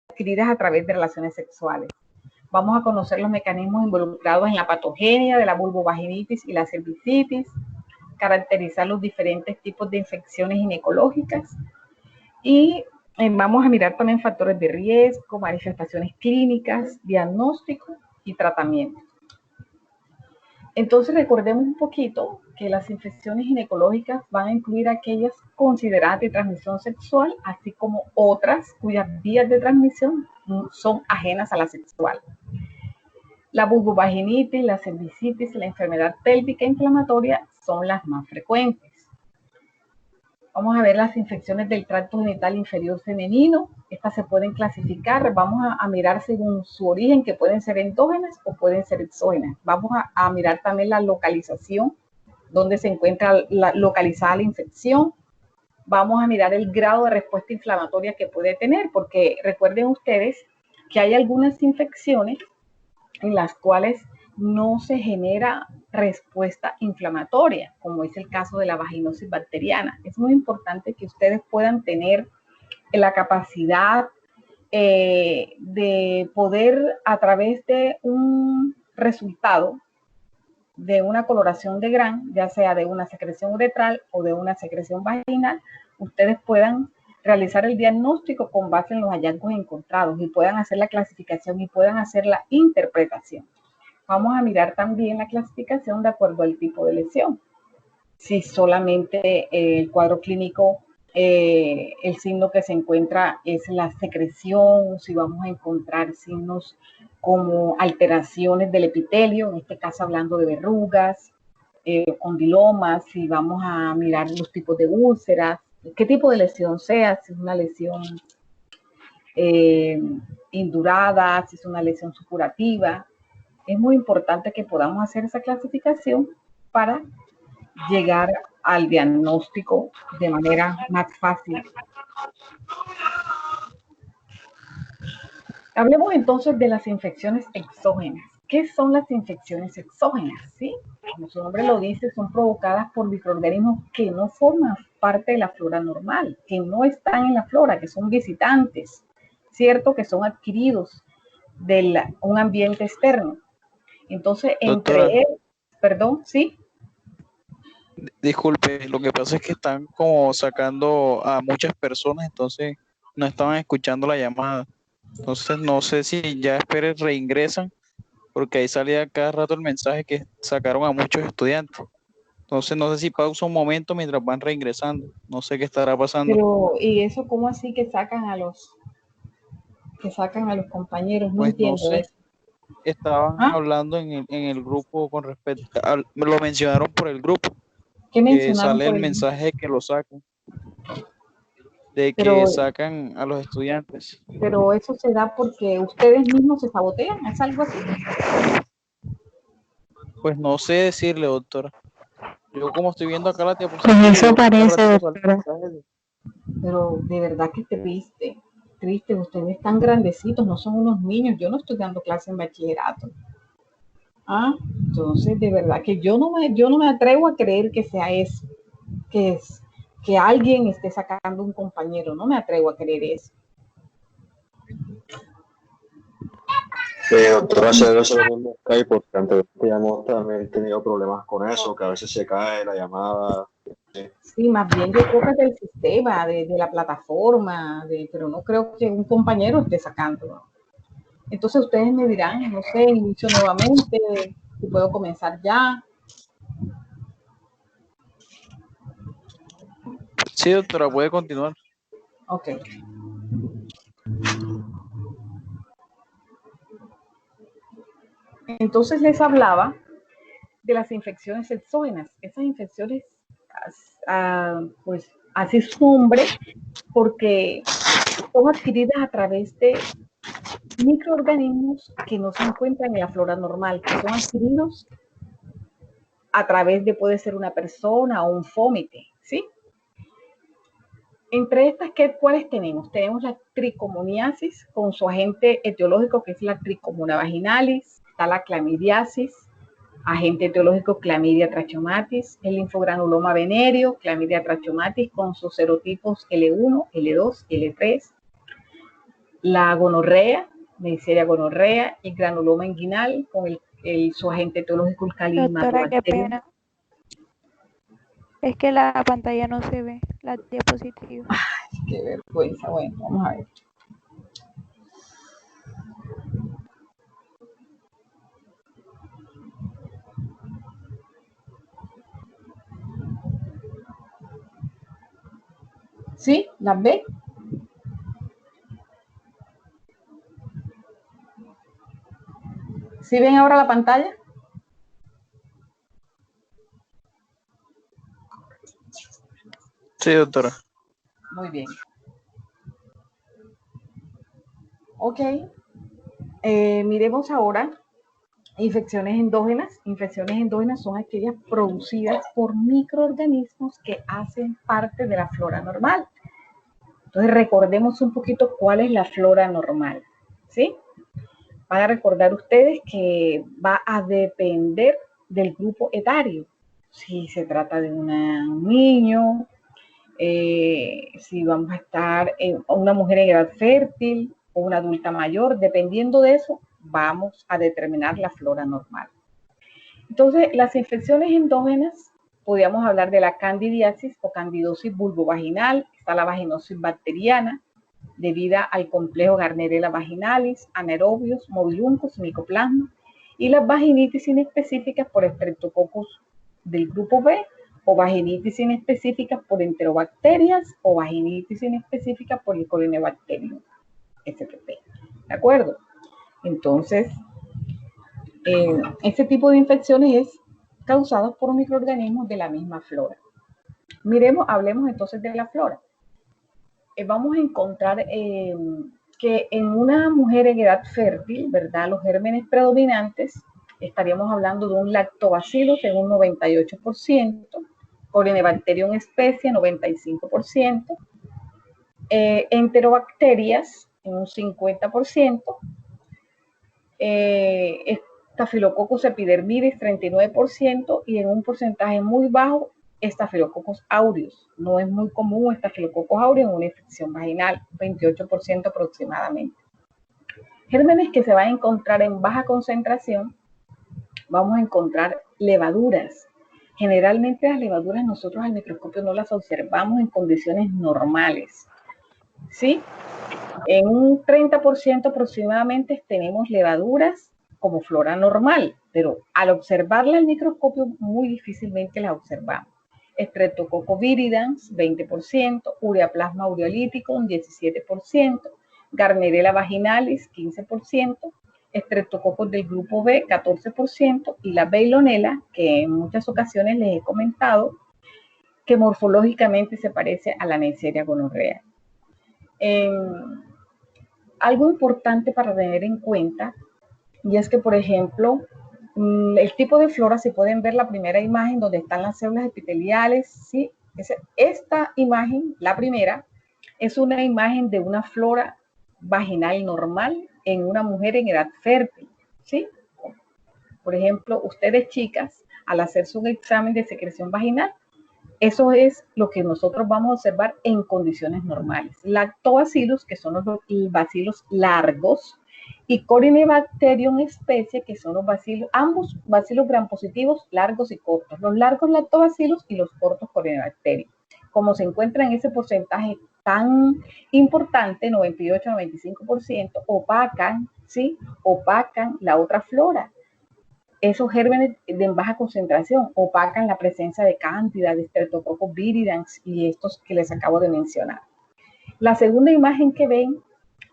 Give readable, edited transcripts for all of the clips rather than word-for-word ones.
adquiridas a través de relaciones sexuales. Vamos a conocer los mecanismos involucrados en la patogenia de la vulvovaginitis y la cervicitis, caracterizar los diferentes tipos de infecciones ginecológicas y vamos a mirar también factores de riesgo, manifestaciones clínicas, diagnóstico y tratamiento. Entonces recordemos un poquito que las infecciones ginecológicas van a incluir aquellas consideradas de transmisión sexual, así como otras cuyas vías de transmisión son ajenas a la sexual. La vulvovaginitis, la cervicitis y la enfermedad pélvica inflamatoria son las más frecuentes. Vamos a ver las infecciones del tracto genital inferior femenino. Estas se pueden clasificar. Vamos a mirar según su origen, que pueden ser endógenas o pueden ser exógenas. Vamos a mirar también la localización, donde se encuentra localizada la infección. Vamos a mirar el grado de respuesta inflamatoria que puede tener, porque recuerden ustedes que hay algunas infecciones en las cuales no se genera respuesta inflamatoria, como es el caso de la vaginosis bacteriana. Es muy importante que ustedes puedan tener la capacidad de poder, a través de un resultado de una coloración de Gram, ya sea de una secreción uretral o de una secreción vaginal, ustedes puedan realizar el diagnóstico con base en los hallazgos encontrados y puedan hacer la clasificación y puedan hacer la interpretación. Vamos a mirar también la clasificación de acuerdo al tipo de lesión. Si solamente el cuadro clínico, el signo que se encuentra es la secreción, si vamos a encontrar signos como alteraciones del epitelio, en este caso hablando de verrugas, condilomas, si vamos a mirar los tipos de úlceras, qué tipo de lesión sea, si es una lesión indurada, si es una lesión supurativa. Es muy importante que podamos hacer esa clasificación para llegar al diagnóstico de manera más fácil. Hablemos entonces de las infecciones exógenas. ¿Qué son las infecciones exógenas? ¿Sí? Como su nombre lo dice, son provocadas por microorganismos que no forman parte de la flora normal, que no están en la flora, que son visitantes, ¿cierto? Que son adquiridos de un ambiente externo. Entonces, Doctora, perdón, ¿sí? disculpe, lo que pasa es que están como sacando a muchas personas, entonces no estaban escuchando la llamada. Entonces no sé si ya esperes reingresan, porque ahí salía cada rato el mensaje que sacaron a muchos estudiantes. Entonces no sé si pausa un momento mientras van reingresando. No sé qué estará pasando. Pero, ¿y eso cómo así que sacan a los compañeros? No Pues no entiendo sé, eso. estaban ¿Ah? hablando en el grupo con respecto, lo mencionaron por el grupo, ¿Qué que mencionaron sale por el el? mensaje que lo sacan, de que Pero, sacan a los estudiantes. pero eso se da porque ustedes mismos se sabotean, ¿es algo así? Pues no sé decirle, doctora. Yo como estoy viendo acá la Pues diapositiva y eso veo que cada parece, ratito sale el doctora. mensaje Pero de verdad que triste, triste, ustedes están grandecitos, no son unos niños, yo no estoy dando clase en bachillerato. Ah, entonces de verdad que yo no me atrevo a creer que sea eso, que es que alguien esté sacando un compañero, no me atrevo a creer eso. Doctora, eso es lo mismo que hay, porque anteriormente ya hemos también tenido problemas con eso, que a veces se cae la llamada. Sí, más bien yo creo que es del sistema, de la plataforma, pero no creo que un compañero esté sacando. Entonces ustedes me dirán, no sé, inicio nuevamente, si puedo comenzar ya. Sí, doctora, puede continuar. Ok. Entonces les hablaba de las infecciones exógenas. Esas infecciones, pues así su nombre, porque son adquiridas a través de microorganismos que no se encuentran en la flora normal, que son adquiridos a través de, puede ser una persona o un fómite, ¿sí? Entre estas, ¿cuáles tenemos? Tenemos la tricomoniasis con su agente etiológico, que es la tricomona vaginalis, está la clamidiasis, agente etiológico Clamidia trachomatis, el linfogranuloma venéreo, Clamidia trachomatis con sus serotipos L1, L2, L3. la gonorrea, Neisseria gonorrea, el granuloma inguinal con su agente etiológico, el Doctora, qué Calimactobacterium. pena. Es que la pantalla no se ve, la diapositiva. Qué vergüenza. Bueno, vamos a ver. ¿Sí? ¿Las ve? ¿Sí ven ahora la pantalla? Sí, doctora. Muy bien. Ok. Miremos ahora infecciones endógenas. Infecciones endógenas son aquellas producidas por microorganismos que hacen parte de la flora normal. Entonces recordemos un poquito cuál es la flora normal, ¿sí? Van a recordar ustedes que va a depender del grupo etario. Si se trata de un niño, si vamos a estar en una mujer en edad fértil o una adulta mayor, dependiendo de eso, vamos a determinar la flora normal. Entonces, las infecciones endógenas, podríamos hablar de la candidiasis o candidosis vulvovaginal, está la vaginosis bacteriana, debida al complejo Gardnerella vaginalis, anaerobios, mobiluncos, micoplasma, y las vaginitis inespecíficas por Streptococcus del grupo B, o vaginitis inespecíficas por enterobacterias, o vaginitis inespecíficas por el Corynebacterium spp. ¿De acuerdo? Entonces, este tipo de infecciones es causado por microorganismos de la misma flora. Hablemos entonces de la flora. Vamos a encontrar que en una mujer en edad fértil, ¿verdad? Los gérmenes predominantes, estaríamos hablando de un lactobacillus en un 98%, Corynebacterium especie 95%, enterobacterias en un 50%, Staphylococcus epidermidis 39% y en un porcentaje muy bajo Staphylococcus aureus. No es muy común Staphylococcus aureus en una infección vaginal, 28% aproximadamente. Gérmenes que se van a encontrar en baja concentración, vamos a encontrar levaduras. Generalmente las levaduras nosotros al microscopio no las observamos en condiciones normales, ¿sí? En un 30% aproximadamente tenemos levaduras como flora normal, pero al observarla al microscopio muy difícilmente las observamos. Streptococcus viridans, 20%, ureaplasma ureolítico, un 17%, Gardnerella vaginalis, 15%, Streptococcus del grupo B, 14%, y la Veillonella, que en muchas ocasiones les he comentado, que morfológicamente se parece a la Neisseria gonorrea. Algo importante para tener en cuenta, y es que, por ejemplo, el tipo de flora, si pueden ver la primera imagen donde están las células epiteliales, ¿sí? Esta imagen, la primera, es una imagen de una flora vaginal normal en una mujer en edad fértil, ¿sí? Por ejemplo, ustedes chicas, al hacerse un examen de secreción vaginal, eso es lo que nosotros vamos a observar en condiciones normales. Lactobacillus, que son los bacilos largos, y Corynebacterium especie, que son los bacilos, ambos bacilos gram positivos, largos y cortos. Los largos lactobacillus y los cortos Corynebacterium. Como se encuentra en ese porcentaje tan importante, 98-95%, opacan, ¿sí? Opacan la otra flora. Esos gérmenes de baja concentración opacan la presencia de cándida, de Streptococcus viridans y estos que les acabo de mencionar. La segunda imagen que ven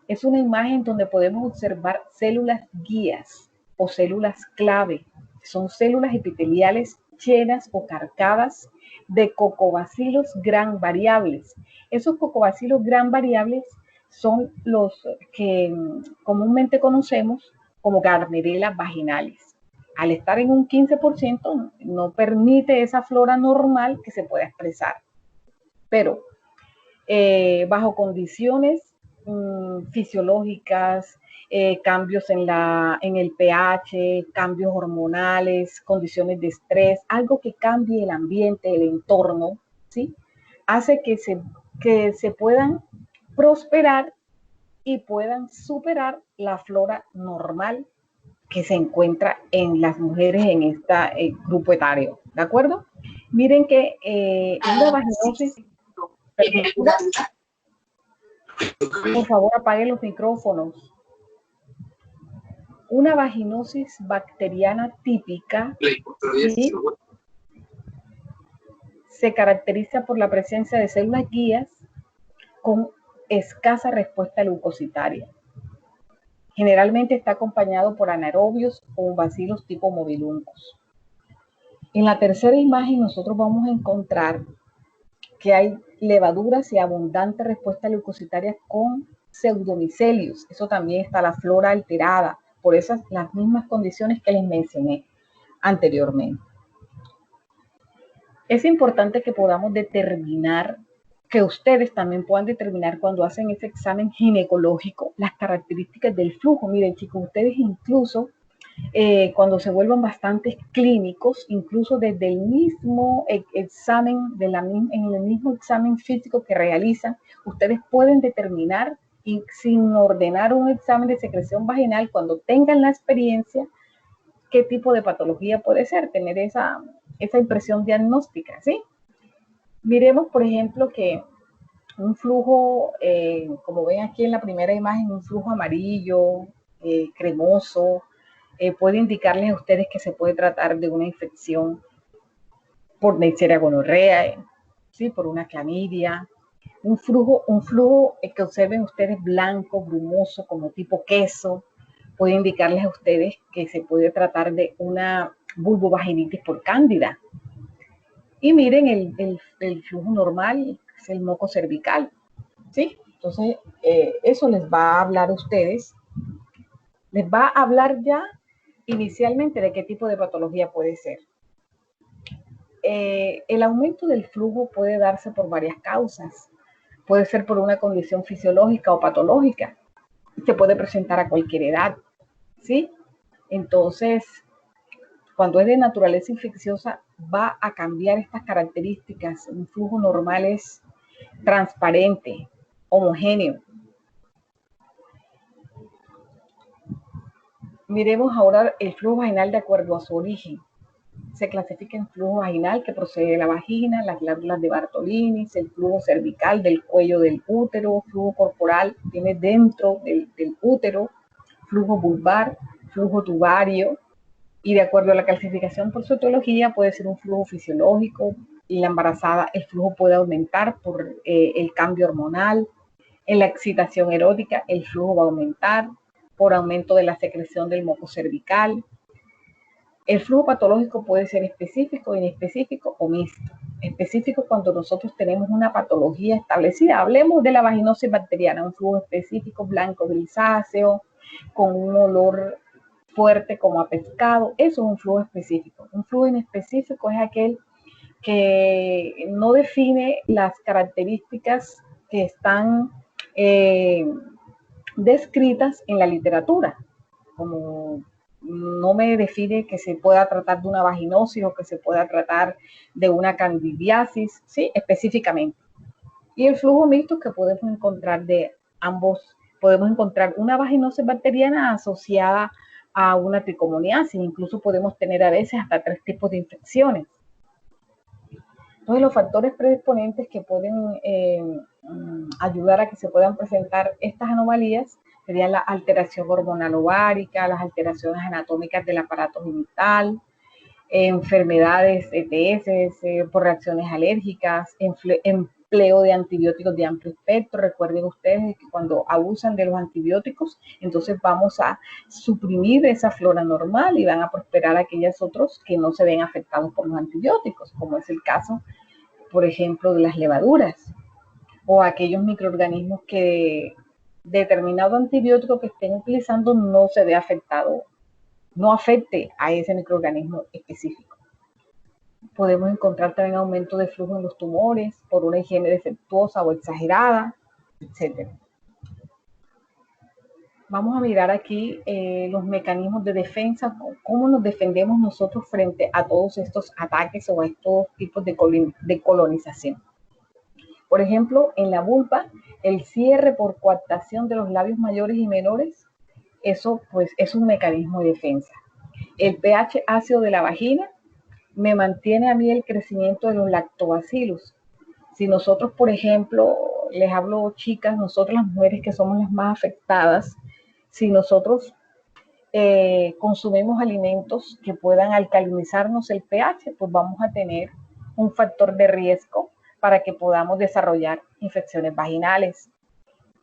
es una imagen donde podemos observar células guías o células clave. Son células epiteliales llenas o cargadas de cocobacilos gran variables. Esos cocobacilos gran variables son los que comúnmente conocemos como Gardnerella vaginalis. Al estar en un 15%, no permite esa flora normal que se pueda expresar. Pero bajo condiciones fisiológicas, cambios en el pH, cambios hormonales, condiciones de estrés, algo que cambie el ambiente, el entorno, ¿sí? Hace que se puedan prosperar y puedan superar la flora normal que se encuentra en las mujeres en este grupo etario, ¿de acuerdo? Miren que una vaginosis, por favor apaguen los micrófonos. Una vaginosis bacteriana típica, ¿sí?, se caracteriza por la presencia de células guías con escasa respuesta leucocitaria. Generalmente está acompañado por anaerobios o bacilos tipo mobiluncos. En la tercera imagen nosotros vamos a encontrar que hay levaduras y abundante respuesta leucocitaria con pseudomicelios. Eso también está la flora alterada, por esas las mismas condiciones que les mencioné anteriormente. Es importante que podamos determinar, que ustedes también puedan determinar cuando hacen ese examen ginecológico las características del flujo. Miren, chicos, ustedes incluso cuando se vuelvan bastantes clínicos, incluso desde el mismo examen, en el mismo examen físico que realizan, ustedes pueden determinar, y sin ordenar un examen de secreción vaginal, cuando tengan la experiencia, qué tipo de patología puede ser, tener esa impresión diagnóstica, ¿sí? Miremos, por ejemplo, que un flujo, como ven aquí en la primera imagen, un flujo amarillo, cremoso, puede indicarles a ustedes que se puede tratar de una infección por Neisseria gonorrhea, ¿sí?, por una clamidia. Un flujo que observen ustedes blanco, brumoso, como tipo queso, puede indicarles a ustedes que se puede tratar de una vulvovaginitis por cándida. Y miren el flujo normal, es el moco cervical, ¿sí? Entonces, eso les va a hablar a ustedes, les va a hablar ya inicialmente de qué tipo de patología puede ser. El aumento del flujo puede darse por varias causas. Puede ser por una condición fisiológica o patológica. Se puede presentar a cualquier edad, ¿sí? Entonces, cuando es de naturaleza infecciosa, va a cambiar estas características. Un flujo normal es transparente, homogéneo. Miremos ahora el flujo vaginal de acuerdo a su origen. Se clasifica en flujo vaginal que procede de la vagina, las glándulas de Bartolini, el flujo cervical del cuello del útero, flujo corporal viene dentro del útero, flujo vulvar, flujo tubario, y de acuerdo a la clasificación por su etiología puede ser un flujo fisiológico. En la embarazada el flujo puede aumentar por el cambio hormonal. En la excitación erótica el flujo va a aumentar por aumento de la secreción del moco cervical. El flujo patológico puede ser específico, inespecífico o mixto. Específico cuando nosotros tenemos una patología establecida. Hablemos de la vaginosis bacteriana, un flujo específico blanco grisáceo, con un olor fuerte como a pescado. Eso es un flujo específico. Un flujo inespecífico es aquel que no define las características que están descritas en la literatura, como no me define que se pueda tratar de una vaginosis o que se pueda tratar de una candidiasis, ¿sí?, específicamente. Y el flujo mixto que podemos encontrar de ambos, podemos encontrar una vaginosis bacteriana asociada a una tricomoniasis, incluso podemos tener a veces hasta 3 tipos de infecciones. Entonces, los factores predisponentes que pueden ayudar a que se puedan presentar estas anomalías serían la alteración hormonal ovárica, las alteraciones anatómicas del aparato genital, enfermedades ETS por reacciones alérgicas, empleo de antibióticos de amplio espectro. Recuerden ustedes que cuando abusan de los antibióticos, entonces vamos a suprimir esa flora normal y van a prosperar aquellos otros que no se ven afectados por los antibióticos, como es el caso, por ejemplo, de las levaduras o aquellos microorganismos que determinado antibiótico que estén utilizando no se ve afectado, no afecte a ese microorganismo específico. Podemos encontrar también aumento de flujo en los tumores por una higiene defectuosa o exagerada, etc. Vamos a mirar aquí los mecanismos de defensa, cómo nos defendemos nosotros frente a todos estos ataques o a estos tipos de colonización. Por ejemplo, en la vulva, el cierre por coartación de los labios mayores y menores, eso pues es un mecanismo de defensa. El pH ácido de la vagina me mantiene a mí el crecimiento de los lactobacillus. Si nosotros, por ejemplo, les hablo chicas, nosotros las mujeres que somos las más afectadas, si nosotros consumimos alimentos que puedan alcalinizarnos el pH, pues vamos a tener un factor de riesgo para que podamos desarrollar infecciones vaginales.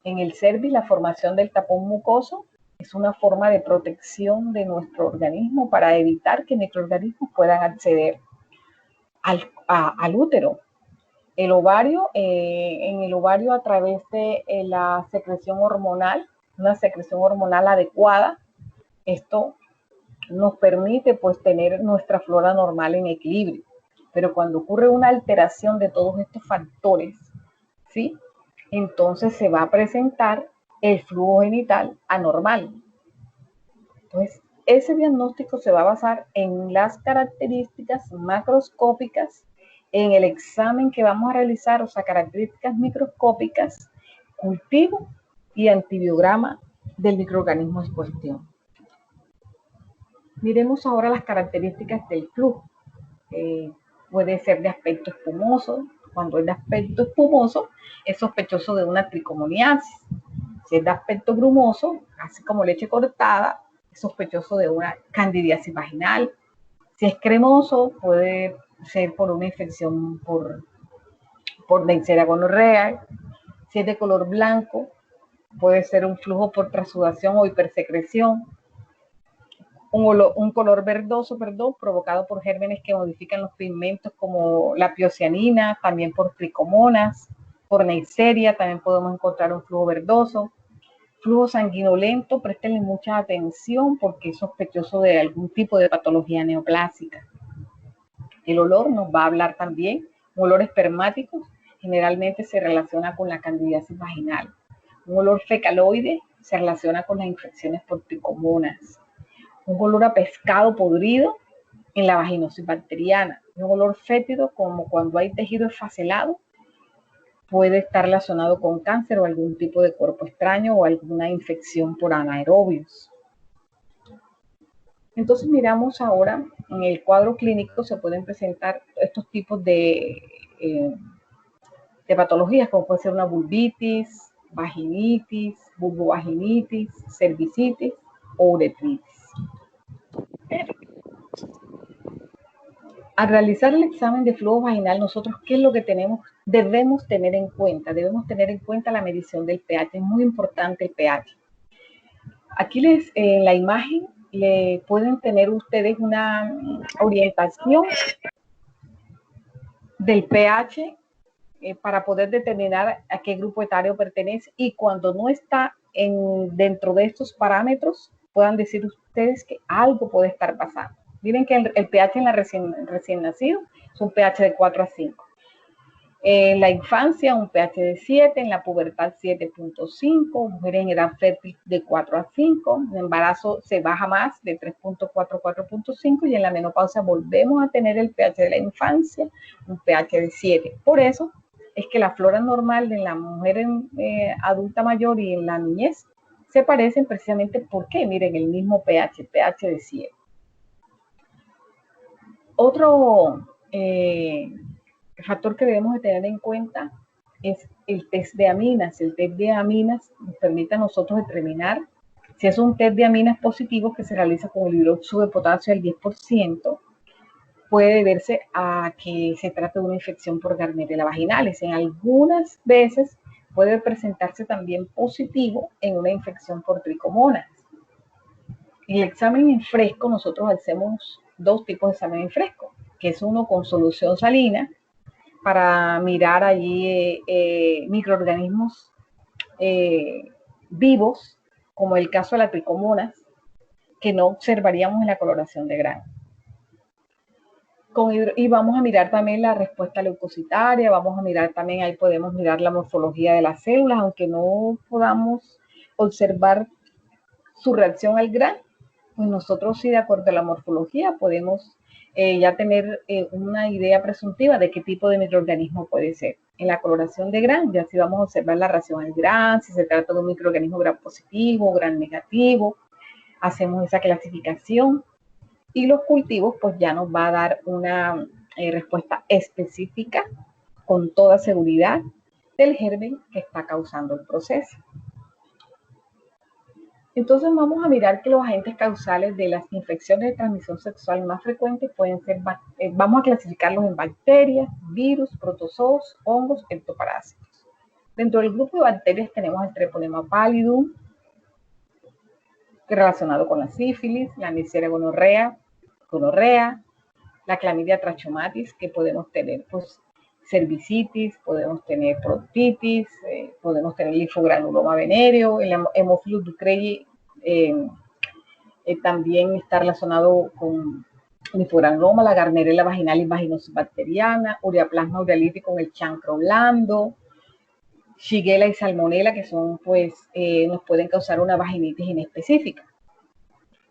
En el cervix, la formación del tapón mucoso es una forma de protección de nuestro organismo para evitar que microorganismos puedan acceder al útero. El ovario, en el ovario a través de la secreción hormonal, una secreción hormonal adecuada, esto nos permite pues tener nuestra flora normal en equilibrio. Pero cuando ocurre una alteración de todos estos factores, ¿sí?, entonces se va a presentar el flujo genital anormal. Entonces, ese diagnóstico se va a basar en las características macroscópicas, en el examen que vamos a realizar, o sea, características microscópicas, cultivo y antibiograma del microorganismo en cuestión. Miremos ahora las características del flujo. Puede ser de aspecto espumoso. Cuando es de aspecto espumoso, es sospechoso de una tricomoniasis. Si es de aspecto grumoso, así como leche cortada, es sospechoso de una candidiasis vaginal. Si es cremoso, puede ser por una infección por Neisseria gonorrhoeae. Si es de color blanco, puede ser un flujo por transudación o hipersecreción. Un color verdoso, provocado por gérmenes que modifican los pigmentos como la piocianina, también por tricomonas, por Neisseria, también podemos encontrar un flujo verdoso. Flujo sanguinolento, préstenle mucha atención porque es sospechoso de algún tipo de patología neoplásica. El olor nos va a hablar también, un olor espermático, generalmente se relaciona con la candidiasis vaginal. Un olor fecaloide se relaciona con las infecciones por tricomonas. Un olor a pescado podrido en la vaginosis bacteriana. Un olor fétido, como cuando hay tejido esfacelado, puede estar relacionado con cáncer o algún tipo de cuerpo extraño o alguna infección por anaerobios. Entonces miramos ahora, en el cuadro clínico se pueden presentar estos tipos de patologías, como puede ser una vulvitis, vaginitis, vulvovaginitis, cervicitis o uretritis. Al realizar el examen de flujo vaginal, nosotros, ¿qué es lo que debemos tener en cuenta? Debemos tener en cuenta la medición del pH. Es muy importante el pH. Aquí en la imagen le pueden tener ustedes una orientación del pH para poder determinar a qué grupo etario pertenece, y cuando no está dentro de estos parámetros, puedan decir ustedes que algo puede estar pasando. Miren que el pH en la recién nacido es un pH de 4 a 5. En la infancia, un pH de 7, en la pubertad 7.5, mujeres en edad fértil de 4 a 5, en embarazo se baja más de 3.4 a 4.5 y en la menopausia volvemos a tener el pH de la infancia, un pH de 7. Por eso es que la flora normal de la mujer adulta mayor y en la niñez se parecen precisamente porque miren el mismo pH de 7. Otro factor que debemos de tener en cuenta es el test de aminas. El test de aminas nos permite a nosotros determinar si es un test de aminas positivo que se realiza con el hidróxido de potasio del 10%, puede deberse a que se trata de una infección por Gardnerella vaginalis. En algunas veces puede presentarse también positivo en una infección por tricomonas. En el examen en fresco, nosotros hacemos dos tipos de examen en fresco, que es uno con solución salina, para mirar allí microorganismos vivos, como el caso de la tricomonas, que no observaríamos en la coloración de grano. Y vamos a mirar también la respuesta leucocitaria, vamos a mirar también, ahí podemos mirar la morfología de las células, aunque no podamos observar su reacción al grano, pues nosotros sí, de acuerdo a la morfología, podemos ya tener una idea presuntiva de qué tipo de microorganismo puede ser. en la coloración de Gram, ya si vamos a observar la reacción al Gram, si se trata de un microorganismo Gram positivo o Gram negativo, hacemos esa clasificación y los cultivos pues ya nos va a dar una respuesta específica con toda seguridad del germen que está causando el proceso. Entonces vamos a mirar que los agentes causales de las infecciones de transmisión sexual más frecuentes pueden ser, vamos a clasificarlos en bacterias, virus, protozoos, hongos, ectoparásitos. Dentro del grupo de bacterias tenemos el Treponema pallidum, relacionado con la sífilis, la Neisseria gonorrea, la Chlamydia trachomatis, que podemos tener pues cervicitis, podemos tener proctitis, podemos tener linfogranuloma venéreo, el Haemophilus ducreyi también está relacionado con linfogranuloma, la Gardnerella vaginalis vaginosis bacteriana, Ureaplasma uralite con el chancro blando, Shigella y Salmonella, que son pues nos pueden causar una vaginitis inespecífica.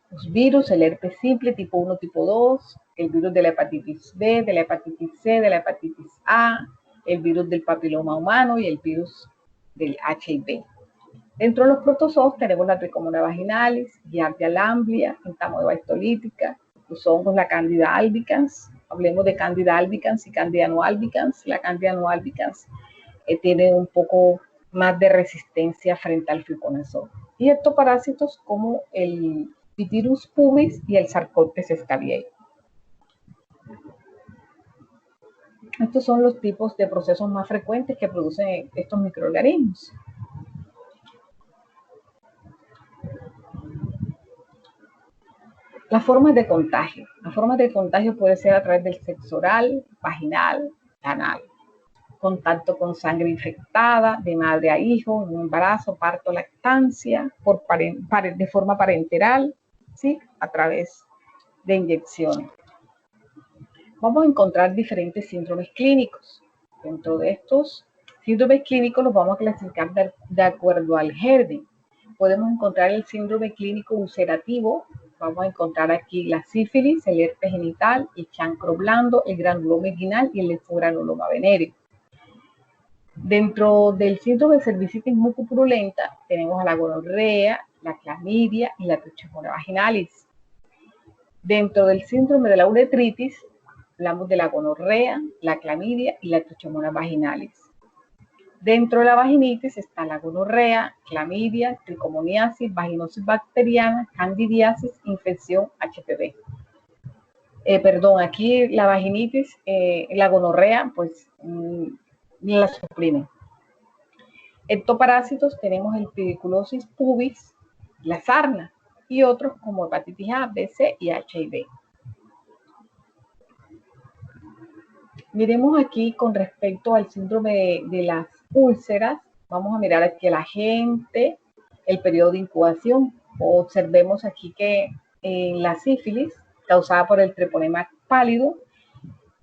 Los virus, el herpes simple tipo 1, tipo 2, el virus de la hepatitis B, de la hepatitis C, de la hepatitis A, el virus del papiloma humano y el virus del HIV. Dentro de los protozoos tenemos la Trichomonas vaginalis, Giardia lamblia, Entamoeba histolítica, los hongos, la Candida albicans. Hablemos de Candida albicans y Candida no albicans. La Candida no albicans tiene un poco más de resistencia frente al fluconazol. Y ectoparásitos como el Pityrius pubis y el Sarcoptes scabiei. Estos son los tipos de procesos más frecuentes que producen estos microorganismos. Las formas de contagio. Las formas de contagio puede ser a través del sexo oral, vaginal, anal. Contacto con sangre infectada, de madre a hijo, en un embarazo, parto, lactancia, de forma parenteral, ¿sí? A través de inyecciones. Vamos a encontrar diferentes síndromes clínicos. Dentro de estos síndromes clínicos los vamos a clasificar de acuerdo al germen. Podemos encontrar el síndrome clínico ulcerativo. Vamos a encontrar aquí la sífilis, el herpes genital, el chancro blando, el granuloma inguinal y el linfogranuloma venéreo. Dentro del síndrome de cervicitis mucopurulenta tenemos a la gonorrea, la clamidia y la Trichomonas vaginalis. Dentro del síndrome de la uretritis hablamos de la gonorrea, la clamidia y la Trichomonas vaginalis. Dentro de la vaginitis está la gonorrea, clamidia, tricomoniasis, vaginosis bacteriana, candidiasis, infección HPV. Aquí la vaginitis, la gonorrea, pues la suprimen. Ectoparásitos tenemos el Pediculosis pubis, la sarna y otros como hepatitis A, B, C y HIV. Miremos aquí con respecto al síndrome de las úlceras. Vamos a mirar aquí el agente, el periodo de incubación. Observemos aquí que en la sífilis causada por el Treponema pallidum,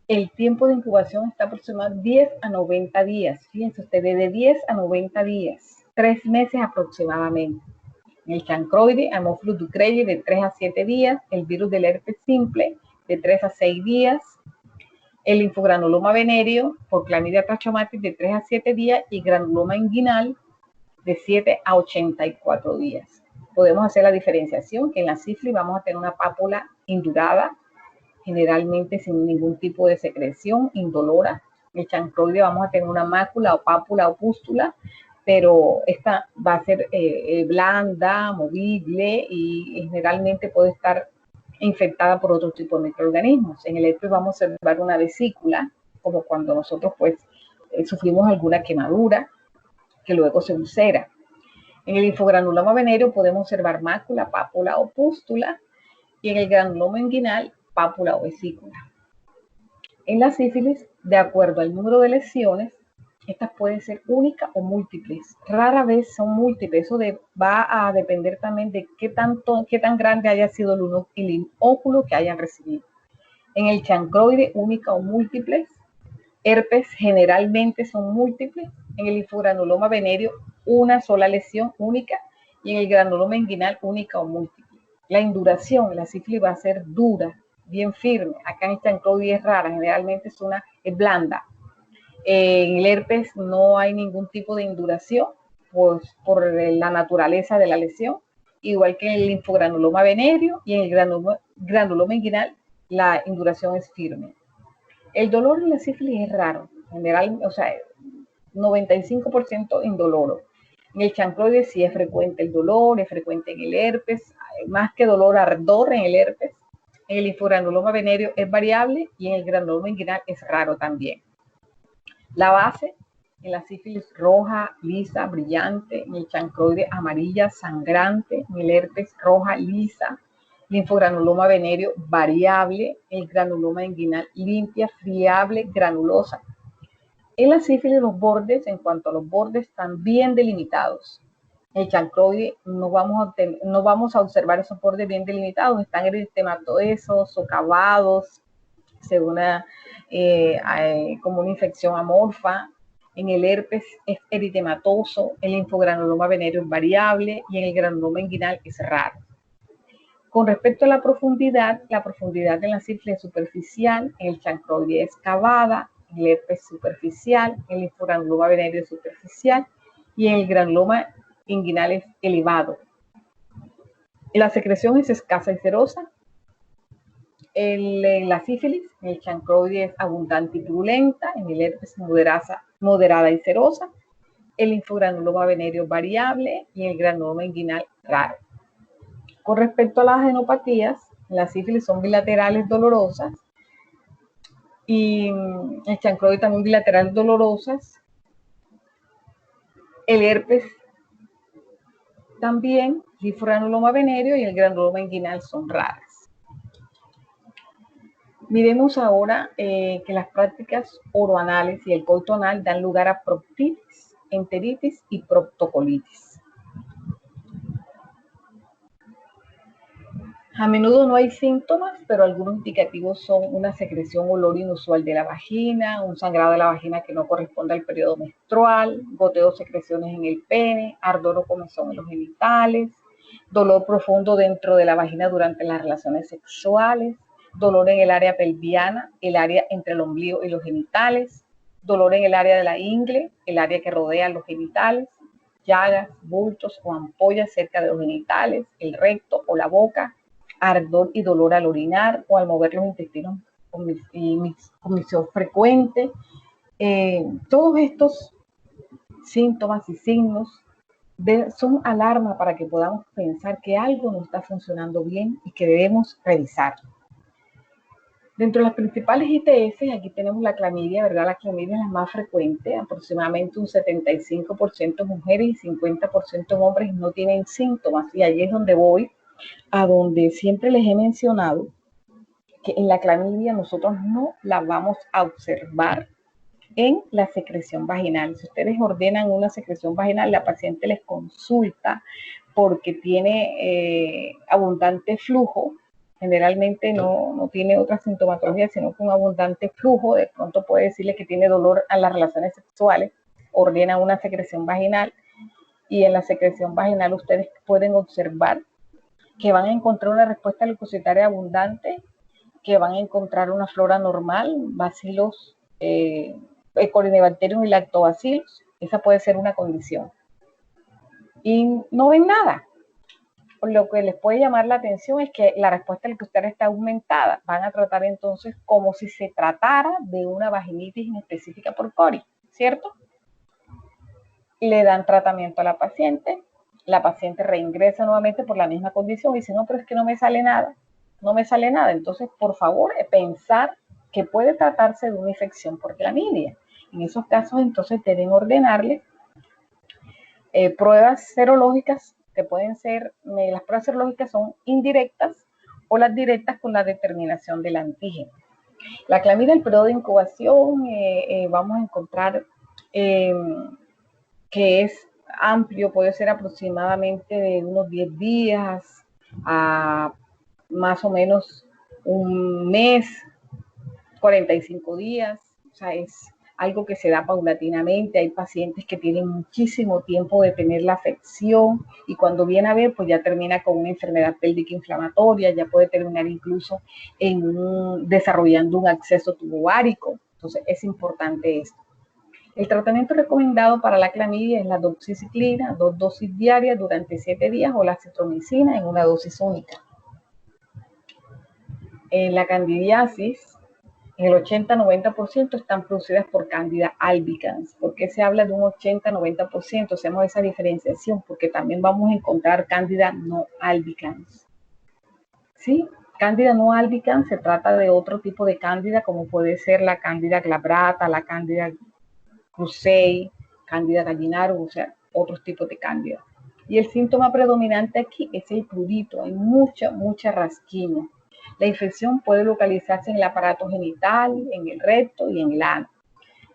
el tiempo de incubación está aproximadamente 10 a 90 días. Fíjense ustedes, de 10 a 90 días, 3 meses aproximadamente. En el chancroide, Haemophilus ducreyi de 3 a 7 días, el virus del herpes simple de 3 a 6 días, el linfogranuloma venéreo por Chlamydia trachomatis de 3 a 7 días y granuloma inguinal de 7 a 84 días. Podemos hacer la diferenciación que en la sífilis vamos a tener una pápula indurada, generalmente sin ningún tipo de secreción, indolora. En el chancroide vamos a tener una mácula o pápula o pústula, pero esta va a ser blanda, movible y generalmente puede estar infectada por otro tipo de microorganismos. En el herpes vamos a observar una vesícula, como cuando nosotros pues sufrimos alguna quemadura que luego se ulcera. En el linfogranuloma venéreo podemos observar mácula, pápula o pústula y en el granuloma inguinal pápula o vesícula. En la sífilis, de acuerdo al número de lesiones, estas pueden ser únicas o múltiples. Rara vez son múltiples. Eso va a depender también de qué tan grande haya sido el inóculo que hayan recibido. En el chancroide, única o múltiples. Herpes generalmente son múltiples. En el linfogranuloma venéreo, una sola lesión única. Y en el granuloma inguinal, única o múltiple. La induración, la sífilis va a ser dura, bien firme. Acá en el chancroide es rara, generalmente es blanda. En el herpes no hay ningún tipo de induración pues, por la naturaleza de la lesión, igual que en el linfogranuloma venéreo y en el granuloma inguinal la induración es firme. El dolor en la sífilis es raro, general, o sea, 95% indoloro. En el chancroides sí es frecuente el dolor, es frecuente en el herpes, más que dolor, ardor en el herpes. En el linfogranuloma venéreo es variable y en el granuloma inguinal es raro también. La base en la sífilis roja, lisa, brillante, en el chancroide amarilla, sangrante, en el herpes roja, lisa, linfogranuloma venéreo variable, el granuloma inguinal limpia, friable, granulosa. En la sífilis los bordes, en cuanto a los bordes, están bien delimitados. En el chancroide no vamos a observar esos bordes bien delimitados, están eritematosos, socavados, según como una infección amorfa. En el herpes es eritematoso, el linfogranuloma venéreo es variable y en el granuloma inguinal es raro. Con respecto a la profundidad en la sífilis es superficial, en el chancroide es cavada, en el herpes superficial, en el linfogranuloma venéreo es superficial y en el granuloma inguinal es elevado. La secreción es escasa y serosa. En la sífilis, en el chancroide es abundante y purulenta, en el herpes moderada y serosa, el linfogranuloma venéreo variable y el granuloma inguinal raro. Con respecto a las adenopatías, las sífilis son bilaterales dolorosas y el chancroide también bilaterales dolorosas. El herpes también, linfogranuloma venéreo y el granuloma inguinal son raras. Miremos ahora que las prácticas oroanales y el coito anal dan lugar a proctitis, enteritis y proctocolitis. A menudo no hay síntomas, pero algunos indicativos son una secreción olor inusual de la vagina, un sangrado de la vagina que no corresponde al periodo menstrual, goteo o secreciones en el pene, ardor o comezón en los genitales, dolor profundo dentro de la vagina durante las relaciones sexuales, dolor en el área pelviana, el área entre el ombligo y los genitales, dolor en el área de la ingle, el área que rodea los genitales, llagas, bultos o ampollas cerca de los genitales, el recto o la boca, ardor y dolor al orinar o al mover los intestinos con misión frecuente. Todos estos síntomas y signos son alarma para que podamos pensar que algo no está funcionando bien y que debemos revisar. Dentro de las principales ITS, aquí tenemos la clamidia, ¿verdad? La clamidia es la más frecuente, aproximadamente un 75% mujeres y 50% hombres no tienen síntomas. Y ahí es donde voy, a donde siempre les he mencionado que en la clamidia nosotros no la vamos a observar en la secreción vaginal. Si ustedes ordenan una secreción vaginal, la paciente les consulta porque tiene abundante flujo. Generalmente no tiene otra sintomatología, sino que un abundante flujo. De pronto puede decirle que tiene dolor a las relaciones sexuales, ordena una secreción vaginal y en la secreción vaginal ustedes pueden observar que van a encontrar una respuesta leucocitaria abundante, que van a encontrar una flora normal, bacilos, Corynebacterium y lactobacillus. Esa puede ser una condición. Y no ven nada. Lo que les puede llamar la atención es que la respuesta leucocitaria está aumentada. Van a tratar entonces como si se tratara de una vaginitis inespecífica por cori, ¿cierto? Le dan tratamiento a la paciente reingresa nuevamente por la misma condición y dice, no, pero es que no me sale nada. Entonces, por favor, pensar que puede tratarse de una infección por clamidia. En esos casos, entonces, deben ordenarle pruebas serológicas que pueden ser, las pruebas serológicas son indirectas o las directas con la determinación del antígeno. La clamidia, el periodo de incubación, vamos a encontrar que es amplio, puede ser aproximadamente de unos 10 días a más o menos un mes, 45 días, o sea, es algo que se da paulatinamente. Hay pacientes que tienen muchísimo tiempo de tener la afección y cuando viene a ver, pues ya termina con una enfermedad pélvica inflamatoria, ya puede terminar incluso desarrollando un acceso tubovárico. Entonces, es importante esto. El tratamiento recomendado para la clamidia es la doxiciclina, 2 dosis diarias durante 7 días o la citromicina en una dosis única. En la candidiasis, el 80-90% están producidas por Candida albicans. ¿Por qué se habla de un 80-90%? Hacemos esa diferenciación porque también vamos a encontrar Candida no albicans. ¿Sí? Candida no albicans se trata de otro tipo de Candida, como puede ser la Candida glabrata, la Candida Crusei, Candida gallinarum, o sea, otros tipos de Candida. Y el síntoma predominante aquí es el prurito, hay mucha rasquiña. La infección puede localizarse en el aparato genital, en el recto y en el ano.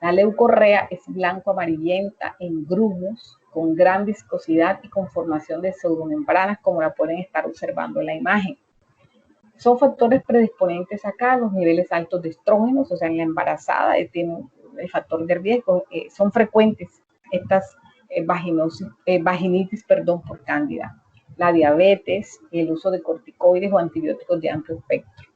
La leucorrea es blanco-amarillenta en grumos, con gran viscosidad y con formación de pseudomembranas, como la pueden estar observando en la imagen. Son factores predisponentes acá, los niveles altos de estrógenos, o sea, en la embarazada tienen el factor de riesgo, son frecuentes estas vaginitis por cándida. La diabetes, el uso de corticoides o antibióticos de amplio espectro.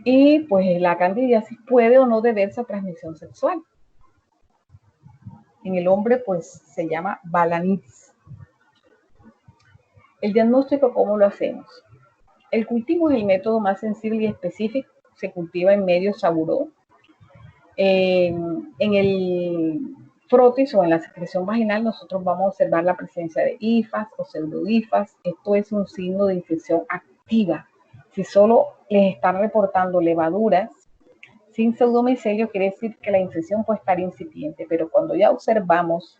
Y pues la candidiasis puede o no deberse a transmisión sexual. En el hombre pues se llama balanitis. El diagnóstico, ¿cómo lo hacemos? El cultivo es el método más sensible y específico. Se cultiva en medio saburó. En el frotis o en la secreción vaginal nosotros vamos a observar la presencia de hifas o pseudohifas. Esto es un signo de infección activa. Si solo les están reportando levaduras sin pseudomicelio, quiere decir que la infección puede estar incipiente, pero cuando ya observamos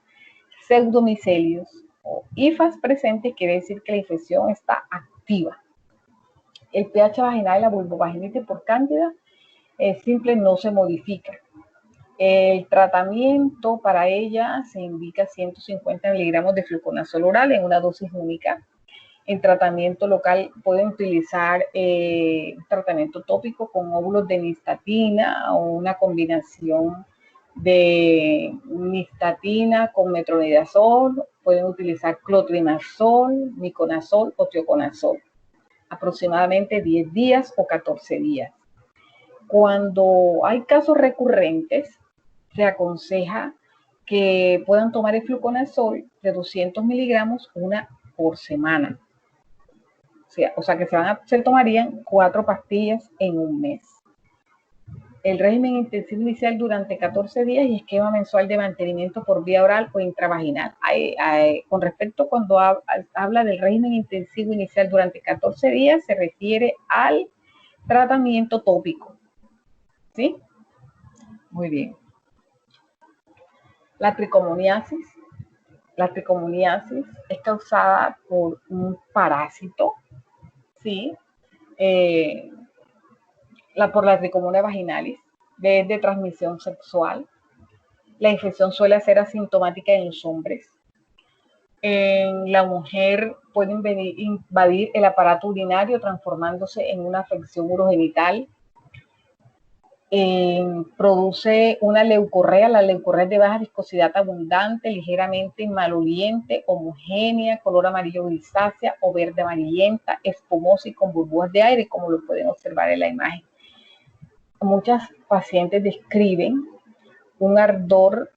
pseudomicelios o hifas presentes, quiere decir que la infección está activa. El pH vaginal y la vulvovaginitis por cándida simple no se modifica. El tratamiento para ella se indica 150 miligramos de fluconazol oral en una dosis única. En tratamiento local pueden utilizar tratamiento tópico con óvulos de nistatina o una combinación de nistatina con metronidazol. Pueden utilizar clotrimazol, miconazol o tioconazol. Aproximadamente 10 días o 14 días. Cuando hay casos recurrentes, se aconseja que puedan tomar el fluconazol de 200 miligramos una por semana. O sea que se tomarían 4 pastillas en un mes. El régimen intensivo inicial durante 14 días y esquema mensual de mantenimiento por vía oral o intravaginal. Con respecto cuando habla del régimen intensivo inicial durante 14 días, se refiere al tratamiento tópico. ¿Sí? Muy bien. La tricomoniasis. La tricomoniasis es causada por un parásito, ¿sí? Por la tricomonia vaginalis, de transmisión sexual. La infección suele ser asintomática en los hombres. En la mujer puede invadir el aparato urinario transformándose en una afección urogenital. Produce una leucorrea. La leucorrea es de baja viscosidad abundante, ligeramente maloliente, homogénea, color amarillo grisácea o verde amarillenta, espumosa y con burbujas de aire, como lo pueden observar en la imagen. Muchas pacientes describen un ardor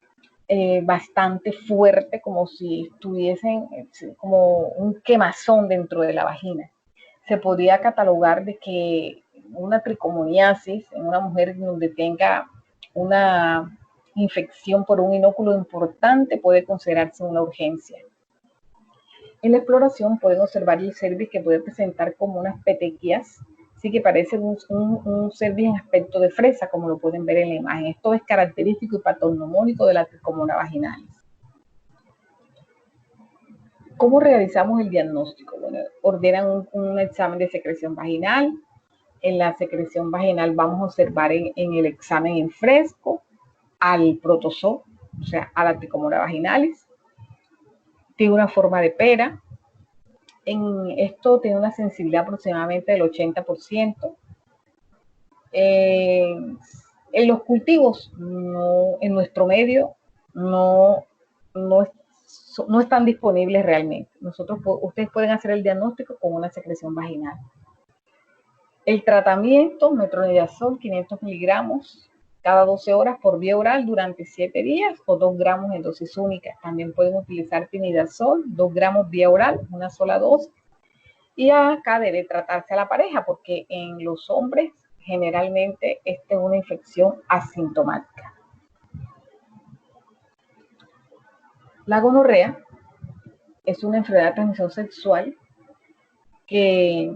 bastante fuerte, como si tuviesen como un quemazón dentro de la vagina. Se podría catalogar de que una tricomoniasis en una mujer donde tenga una infección por un inóculo importante puede considerarse una urgencia. En la exploración pueden observar el cervix que puede presentar como unas petequias, sí que parece un cervix en aspecto de fresa, como lo pueden ver en la imagen. Esto es característico y patognomónico de la tricomonia vaginalis. ¿Cómo realizamos el diagnóstico? Bueno, ordenan un examen de secreción vaginal. En la secreción vaginal vamos a observar en el examen en fresco al protozoo, o sea, a la tricomonia vaginalis. Tiene una forma de pera. Esto tiene una sensibilidad aproximadamente del 80%. En los cultivos, en nuestro medio, no están disponibles realmente. Ustedes pueden hacer el diagnóstico con una secreción vaginal. El tratamiento, metronidazol, 500 miligramos cada 12 horas por vía oral durante 7 días o 2 gramos en dosis única. También pueden utilizar tinidazol, 2 gramos vía oral, una sola dosis. Y acá debe tratarse a la pareja porque en los hombres generalmente esta es una infección asintomática. La gonorrea es una enfermedad de transmisión sexual que,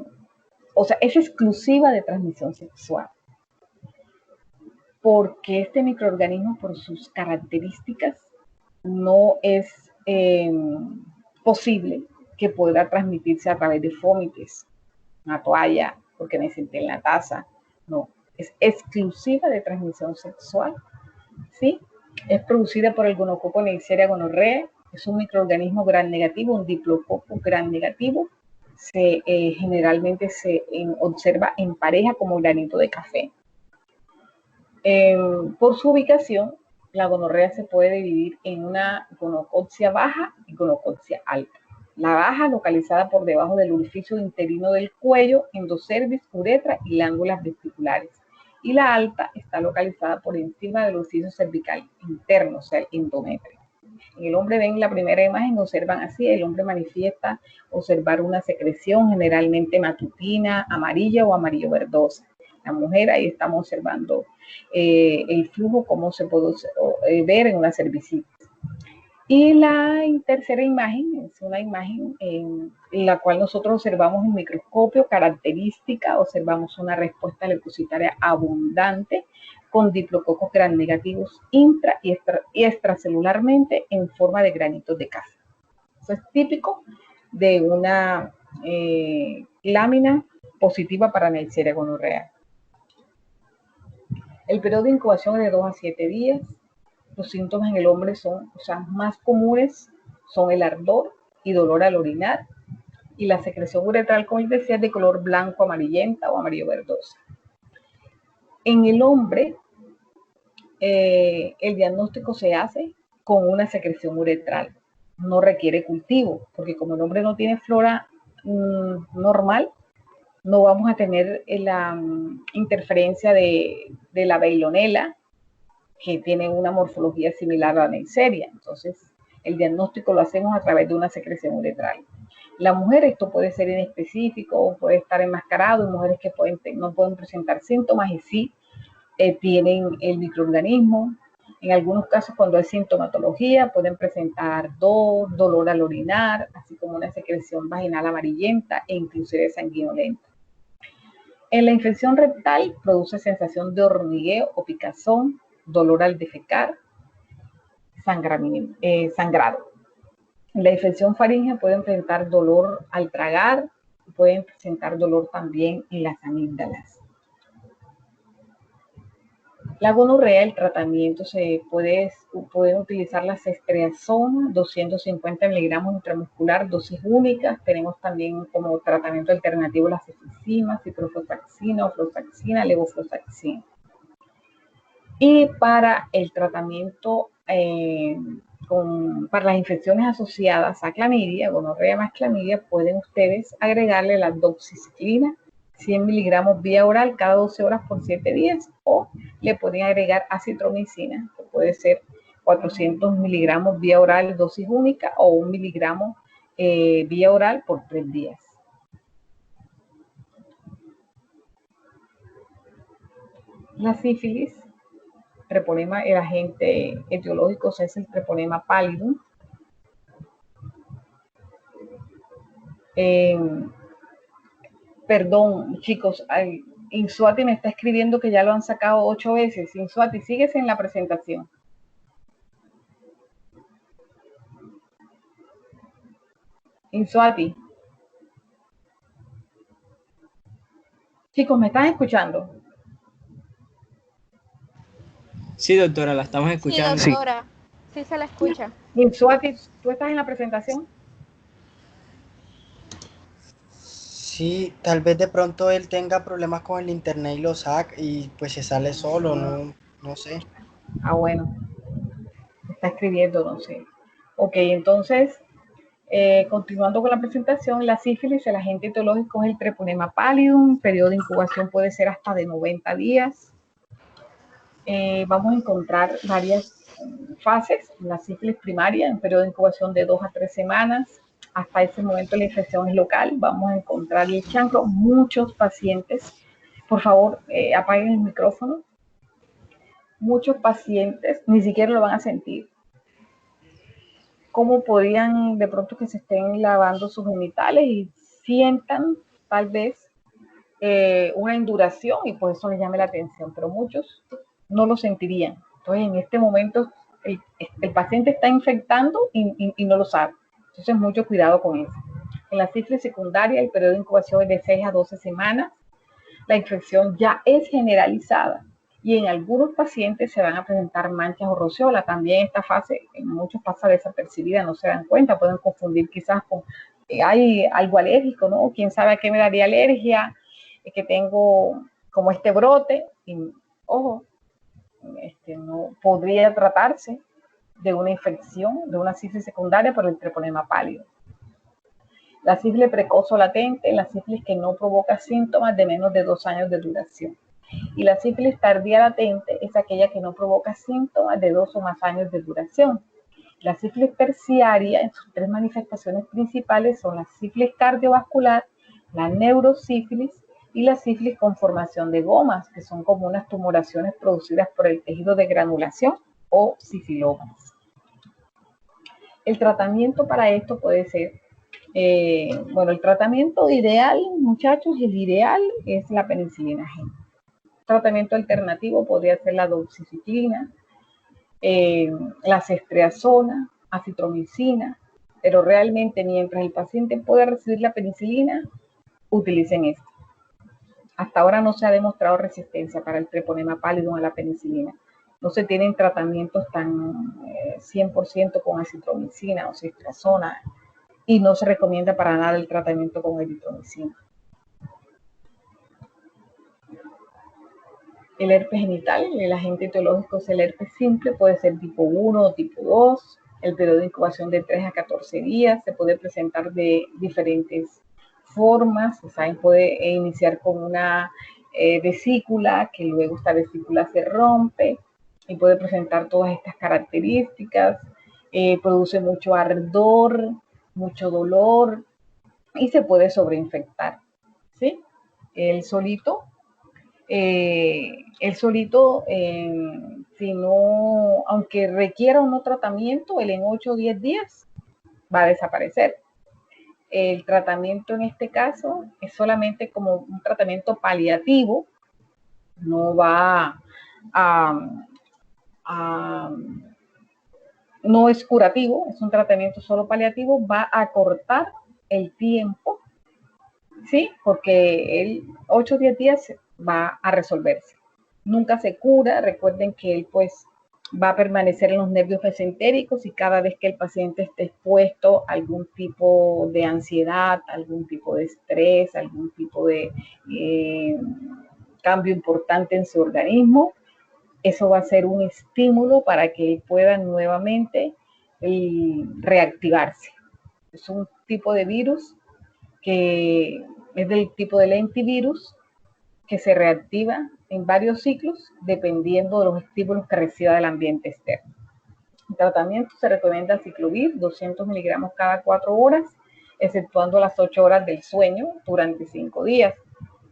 o sea, es exclusiva de transmisión sexual, porque este microorganismo, por sus características, no es posible que pueda transmitirse a través de fómites, una toalla, porque me senté en la taza. No, es exclusiva de transmisión sexual, ¿sí? Es producida por el gonococo Neisseria gonorrhoeae, es un microorganismo gram negativo, un diplococo gram negativo. Generalmente se observa en pareja como granito de café. Por su ubicación, la gonorrea se puede dividir en una gonococcía baja y gonococcía alta. La baja, localizada por debajo del orificio interno del cuello, endocervix, uretra y glándulas vesiculares. Y la alta está localizada por encima del orificio cervical interno, o sea, el endometrio. En el hombre, ven la primera imagen, observan así, el hombre manifiesta observar una secreción generalmente matutina, amarilla o amarillo verdosa. La mujer, ahí estamos observando el flujo, como se puede ver en una cervicitis. Y la tercera imagen es una imagen en la cual nosotros observamos en microscopio característica, observamos una respuesta leucocitaria abundante con diplococos gram negativos intra y extracelularmente en forma de granitos de café. Eso es típico de una lámina positiva para Neisseria gonorrhoeae. El periodo de incubación es de 2 a 7 días. Los síntomas en el hombre son, o sea, más comunes son el ardor y dolor al orinar, y la secreción uretral, como les decía, es de color blanco, amarillenta o amarillo verdosa. En el hombre, el diagnóstico se hace con una secreción uretral. No requiere cultivo, porque como el hombre no tiene flora normal, no vamos a tener la interferencia de la veilonela, que tiene una morfología similar a la Neisseria. Entonces, el diagnóstico lo hacemos a través de una secreción uretral. La mujer, esto puede ser inespecífico, puede estar enmascarado, hay mujeres que no pueden presentar síntomas y sí tienen el microorganismo. En algunos casos, cuando hay sintomatología, pueden presentar ardor, dolor al orinar, así como una secreción vaginal amarillenta e inclusive sanguinolenta. En la infección rectal produce sensación de hormigueo o picazón, dolor al defecar, sangrado. En la infección faríngea pueden presentar dolor al tragar, pueden presentar dolor también en las amígdalas. La gonorrea, el tratamiento pueden utilizar la ceftriaxona, 250 miligramos intramuscular, dosis únicas. Tenemos también como tratamiento alternativo la cefixima, ciprofloxacina, ofloxacina, levofloxacina. Y para el tratamiento para las infecciones asociadas a clamidia, gonorrea más clamidia, pueden ustedes agregarle la doxiciclina, 100 miligramos vía oral cada 12 horas por 7 días, o le pueden agregar acitromicina, que puede ser 400 miligramos vía oral dosis única o 1 miligramo vía oral por 3 días. La sífilis, treponema, el agente etiológico es el treponema pallidum. Perdón, chicos, Insuati me está escribiendo que ya lo han sacado 8 veces. Insuati, sigues en la presentación. Insuati. Chicos, ¿me están escuchando? Sí, doctora, la estamos escuchando. Sí, doctora. Sí se la escucha. Insuati, ¿tú estás en la presentación? Sí, tal vez de pronto él tenga problemas con el internet y lo saca y pues se sale solo, no sé. Ah, bueno. Está escribiendo, no sé. Ok, entonces, continuando con la presentación, la sífilis, el agente etiológico es el treponema pallidum, periodo de incubación puede ser hasta de 90 días. vamos a encontrar varias fases. La sífilis primaria, en periodo de incubación de 2 a 3 semanas. Hasta ese momento la infección es local. Vamos a encontrar el chancro. Muchos pacientes, por favor, apaguen el micrófono. Muchos pacientes ni siquiera lo van a sentir. ¿Cómo podrían de pronto que se estén lavando sus genitales y sientan tal vez una induración y por eso les llame la atención? Pero muchos no lo sentirían. Entonces, en este momento, el paciente está infectando y no lo sabe. Entonces, mucho cuidado con eso. En la sífilis secundaria, el periodo de incubación es de 6 a 12 semanas. La infección ya es generalizada y en algunos pacientes se van a presentar manchas o roceola. También esta fase en muchos pasa desapercibida, no se dan cuenta, pueden confundir quizás con hay algo alérgico, ¿no? ¿Quién sabe a qué me daría alergia? Que tengo como este brote. Y, ojo, no podría tratarse de una infección, de una sífilis secundaria por el treponema pálido. La sífilis precoz o latente, la sífilis que no provoca síntomas de menos de 2 años de duración. Y la sífilis tardía latente es aquella que no provoca síntomas de 2 o más años de duración. La sífilis terciaria, en sus 3 manifestaciones principales, son la sífilis cardiovascular, la neurosífilis y la sífilis con formación de gomas, que son como unas tumoraciones producidas por el tejido de granulación o sifilomas. El tratamiento para esto puede ser, bueno, el tratamiento ideal, muchachos, el ideal es la penicilina G. Tratamiento alternativo podría ser la doxiciclina, la ceftriaxona, acitromicina, pero realmente mientras el paciente pueda recibir la penicilina, utilicen esto. Hasta ahora no se ha demostrado resistencia para el treponema pálido a la penicilina. No se tienen tratamientos tan 100% con acitromicina o ceftriaxona y no se recomienda para nada el tratamiento con eritromicina. El herpes genital, el agente etiológico es el herpes simple, puede ser tipo 1 o tipo 2. El periodo de incubación de 3 a 14 días se puede presentar de diferentes formas. ¿Saben? Puede iniciar con una vesícula, que luego esta vesícula se rompe y puede presentar todas estas características. Produce mucho ardor, mucho dolor y se puede sobreinfectar, ¿sí? El solito, si no, aunque requiera un tratamiento, él en 8 o 10 días va a desaparecer. El tratamiento en este caso es solamente como un tratamiento paliativo, no va no es curativo, es un tratamiento solo paliativo, va a cortar el tiempo, ¿sí? Porque el 8 o 10 días va a resolverse. Nunca se cura, recuerden que él pues va a permanecer en los nervios mesentéricos y cada vez que el paciente esté expuesto a algún tipo de ansiedad, algún tipo de estrés, algún tipo de cambio importante en su organismo, eso va a ser un estímulo para que él pueda nuevamente reactivarse. Es un tipo de virus que es del tipo del lentivirus que se reactiva en varios ciclos dependiendo de los estímulos que reciba del ambiente externo. El tratamiento se recomienda ciclovir 200 miligramos cada 4 horas, exceptuando las 8 horas del sueño durante 5 días.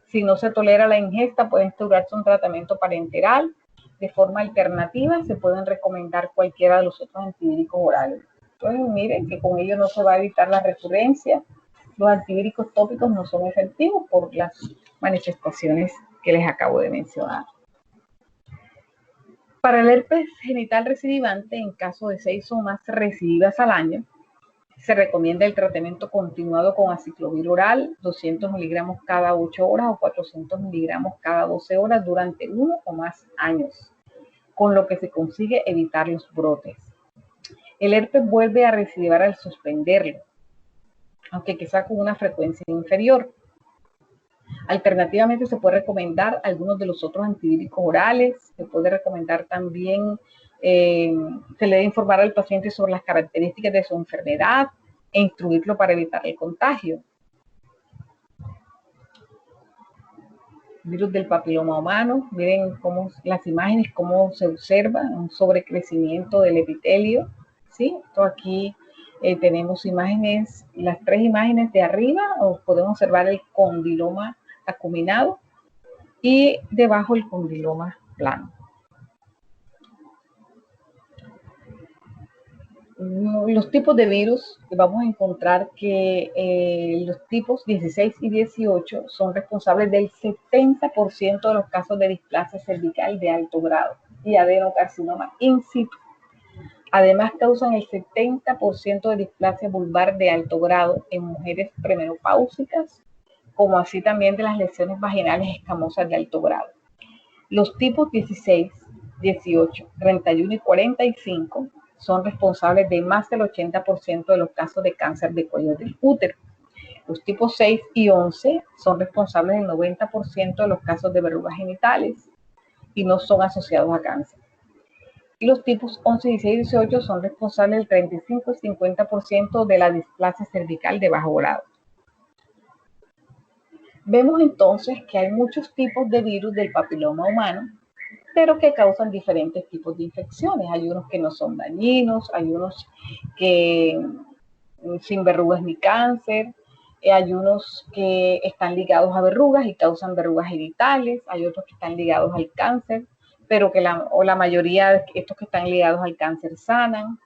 Si no se tolera la ingesta, puede instaurarse un tratamiento parenteral. De forma alternativa, se pueden recomendar cualquiera de los otros antivíricos orales. Entonces, miren que con ello no se va a evitar la recurrencia. Los antivíricos tópicos no son efectivos por las manifestaciones que les acabo de mencionar. Para el herpes genital recidivante, en caso de 6 o más recidivas al año, se recomienda el tratamiento continuado con aciclovir oral, 200 miligramos cada 8 horas o 400 miligramos cada 12 horas durante 1 o más años, con lo que se consigue evitar los brotes. El herpes vuelve a recidivar al suspenderlo, aunque quizá con una frecuencia inferior. Alternativamente se puede recomendar algunos de los otros antivíricos orales, se puede recomendar también, se le debe informar al paciente sobre las características de su enfermedad e instruirlo para evitar el contagio. virus del papiloma humano. Miren cómo las imágenes, cómo se observa un sobrecrecimiento del epitelio, ¿sí? Esto aquí tenemos imágenes, las tres imágenes de arriba, o podemos observar el condiloma acuminado y debajo el condiloma plano. Los tipos de virus, vamos a encontrar que los tipos 16 y 18 son responsables del 70% de los casos de displasia cervical de alto grado y adenocarcinoma in situ. Además, causan el 70% de displasia vulvar de alto grado en mujeres premenopáusicas, como así también de las lesiones vaginales escamosas de alto grado. Los tipos 16, 18, 31 y 45 son responsables de más del 80% de los casos de cáncer de cuello del útero. Los tipos 6 y 11 son responsables del 90% de los casos de verrugas genitales y no son asociados a cáncer. Y los tipos 11, 16 y 18 son responsables del 35 y 50% de la displasia cervical de bajo grado. Vemos entonces que hay muchos tipos de virus del papiloma humano, pero que causan diferentes tipos de infecciones. Hay unos que no son dañinos, hay unos que sin verrugas ni cáncer, hay unos que están ligados a verrugas y causan verrugas genitales, hay otros que están ligados al cáncer, pero que la mayoría de estos que están ligados al cáncer sanan.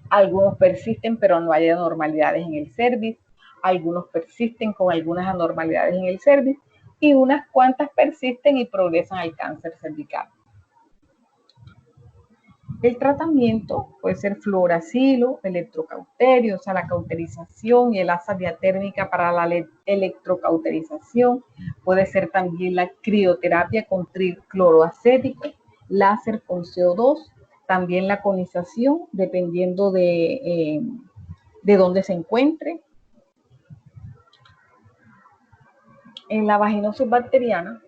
Algunos persisten, pero no hay anormalidades en el cervix. Algunos persisten con algunas anormalidades en el cervix y unas cuantas persisten y progresan al cáncer cervical. El tratamiento puede ser fluoracilo, electrocauterio, o sea, la cauterización y el asa diatérmica para la electrocauterización. Puede ser también la crioterapia con tricloroacético, láser con CO2, también la conización, dependiendo de dónde se encuentre. En la vaginosis bacteriana,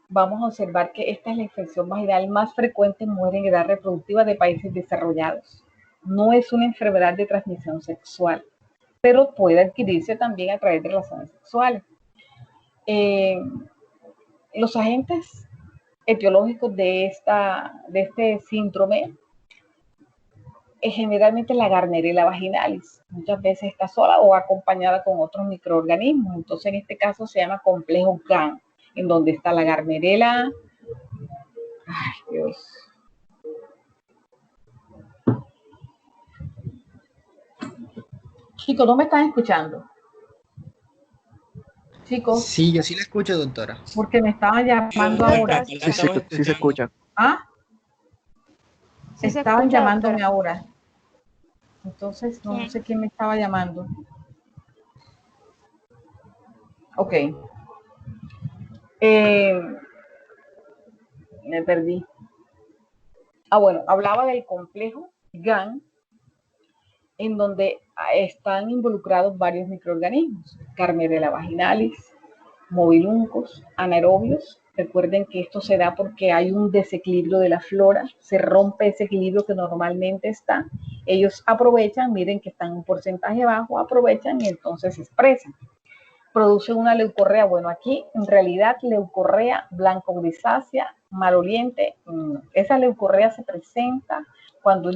vamos a observar que esta es la infección vaginal más frecuente en mujeres en edad reproductiva de países desarrollados. No es una enfermedad de transmisión sexual, pero puede adquirirse también a través de relaciones sexuales. Los agentes etiológicos de este síndrome es generalmente la Gardnerella vaginalis. Muchas veces está sola o acompañada con otros microorganismos. Entonces, en este caso se llama complejo GAN, en donde está la Gardnerella. Ay, Dios. Chicos, ¿no me están escuchando? Chicos. Sí, yo sí la escucho, doctora. Porque me estaban llamando ahora. Sí se escucha. ¿Ah? Sí se Estaban escucha, llamándome doctora. ahora. Entonces, no sé quién me estaba llamando. Ok. Me perdí. Bueno, hablaba del complejo GAN, en donde están involucrados varios microorganismos. Gardnerella vaginalis, mobiluncos, anaerobios. Recuerden que esto se da porque hay un desequilibrio de la flora, se rompe ese equilibrio que normalmente está. Ellos aprovechan, miren que están en un porcentaje bajo, aprovechan y entonces se expresan. Producen una leucorrea, bueno, aquí en realidad leucorrea blanco grisácea, maloliente. Esa leucorrea se presenta cuando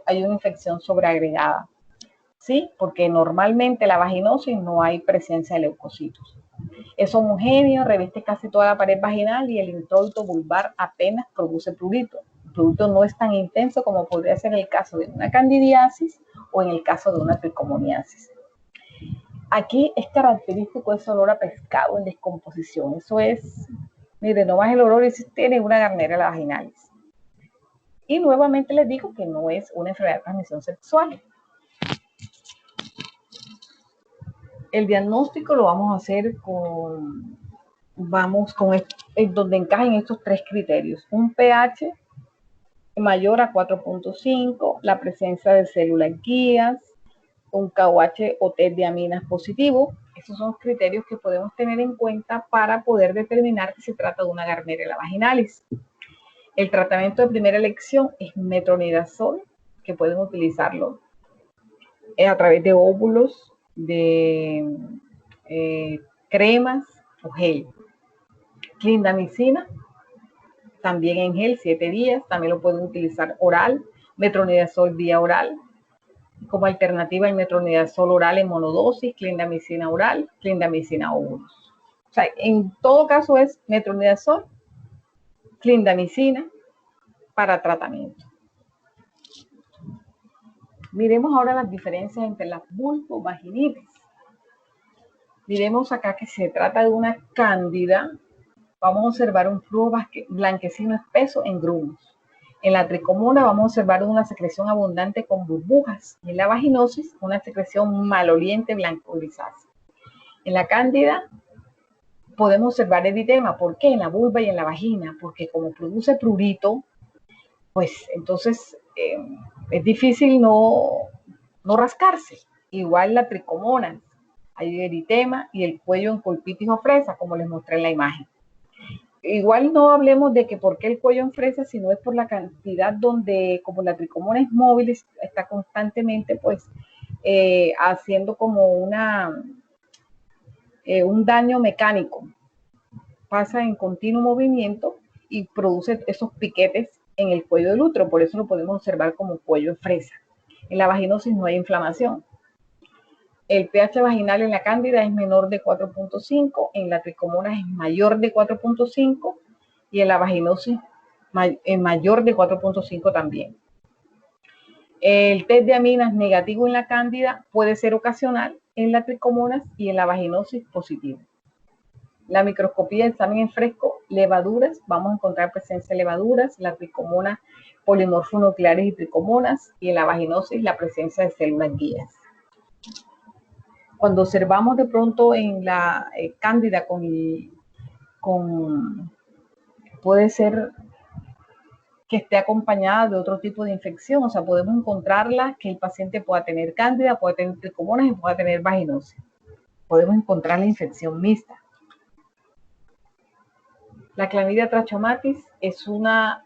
hay una infección sobreagregada, ¿sí? Porque normalmente la vaginosis no hay presencia de leucocitos. Es homogéneo, reviste casi toda la pared vaginal y el introito vulvar apenas produce prurito. El prurito no es tan intenso como podría ser en el caso de una candidiasis o en el caso de una tricomoniasis. Aquí es característico ese olor a pescado en descomposición. Eso es, mire, no más el olor y si tiene una Gardnerella vaginalis. Y nuevamente les digo que no es una enfermedad de transmisión sexual. El diagnóstico lo vamos a hacer donde encajen estos tres criterios. Un pH mayor a 4.5, la presencia de células guías, un KOH o test de aminas positivo. Esos son criterios que podemos tener en cuenta para poder determinar que se trata de una Gardnerella vaginalis. El tratamiento de primera elección es metronidazol, que pueden utilizarlo a través de óvulos, de cremas o gel. Clindamicina, también en gel, 7 días, también lo pueden utilizar oral, metronidazol vía oral. Como alternativa el metronidazol oral en monodosis, clindamicina oral, clindamicina óvulos. O sea, en todo caso es metronidazol, clindamicina para tratamiento. Miremos ahora las diferencias entre la vulvovaginitis. Miremos acá que se trata de una cándida. Vamos a observar un flujo blanquecino espeso en grumos. En la tricomona vamos a observar una secreción abundante con burbujas. Y en la vaginosis, una secreción maloliente blanco grisácea. En la cándida podemos observar eritema. ¿Por qué? En la vulva y en la vagina. Porque como produce prurito, pues entonces es difícil no rascarse. Igual la tricomona. Hay eritema y el cuello en colpitis o fresa, como les mostré en la imagen. Igual no hablemos de que por qué el cuello en fresa, sino es por la cantidad donde, como la tricomona es móvil, está constantemente pues haciendo como un daño mecánico. Pasa en continuo movimiento y produce esos piquetes en el cuello del útero, por eso lo podemos observar como cuello en fresa. En la vaginosis no hay inflamación. El pH vaginal en la cándida es menor de 4.5, en la tricomona es mayor de 4.5 y en la vaginosis es mayor de 4.5 también. El test de aminas negativo en la cándida puede ser ocasional en la tricomonas y en la vaginosis positivo. La microscopía de examen en fresco, levaduras, vamos a encontrar presencia de levaduras, la tricomona polimorfonucleares y tricomonas y en la vaginosis la presencia de células guías. Cuando observamos de pronto en la cándida puede ser que esté acompañada de otro tipo de infección, o sea, podemos encontrarla que el paciente pueda tener cándida, pueda tener tricomonas y pueda tener vaginosis. Podemos encontrar la infección mixta. La Chlamydia trachomatis es una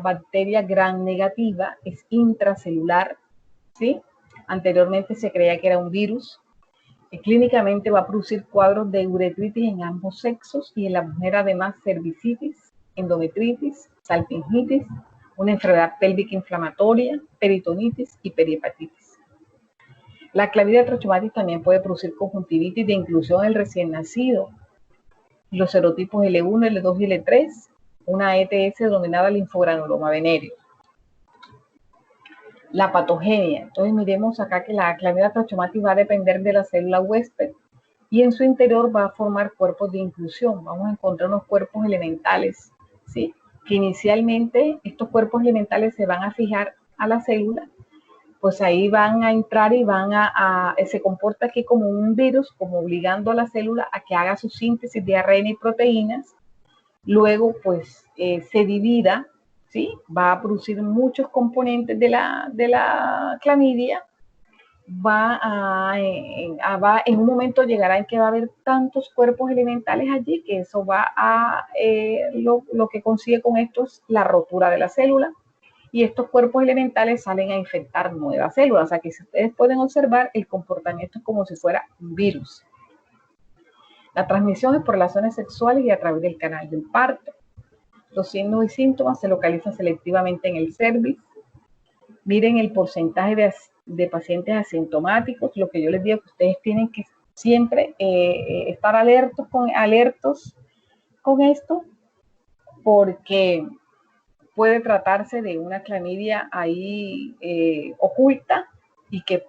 bacteria gram negativa, es intracelular, ¿sí? Anteriormente se creía que era un virus. Clínicamente va a producir cuadros de uretritis en ambos sexos y en la mujer además cervicitis, endometritis, salpingitis, una enfermedad pélvica inflamatoria, peritonitis y perihepatitis. La Chlamydia trachomatis también puede producir conjuntivitis de inclusión del recién nacido, los serotipos L1, L2 y L3, una ETS denominada linfogranuloma venéreo. La patogenia. Entonces miremos acá que la Chlamydia trachomatis va a depender de la célula huésped y en su interior va a formar cuerpos de inclusión. Vamos a encontrar unos cuerpos elementales, ¿sí? Que inicialmente estos cuerpos elementales se van a fijar a la célula, pues ahí van a entrar y se comporta aquí como un virus, como obligando a la célula a que haga su síntesis de ARN y proteínas. Luego pues se divida, ¿sí? Va a producir muchos componentes de la clamidia, en un momento llegará en que va a haber tantos cuerpos elementales allí que eso va a, lo que consigue con esto es la rotura de la célula y estos cuerpos elementales salen a infectar nuevas células, o sea que si ustedes pueden observar el comportamiento es como si fuera un virus. La transmisión es por relaciones sexuales y a través del canal del parto. Los signos y síntomas se localizan selectivamente en el cervix. Miren el porcentaje de pacientes asintomáticos. Lo que yo les digo que ustedes tienen que siempre estar alertos con esto, porque puede tratarse de una clamidia ahí oculta y que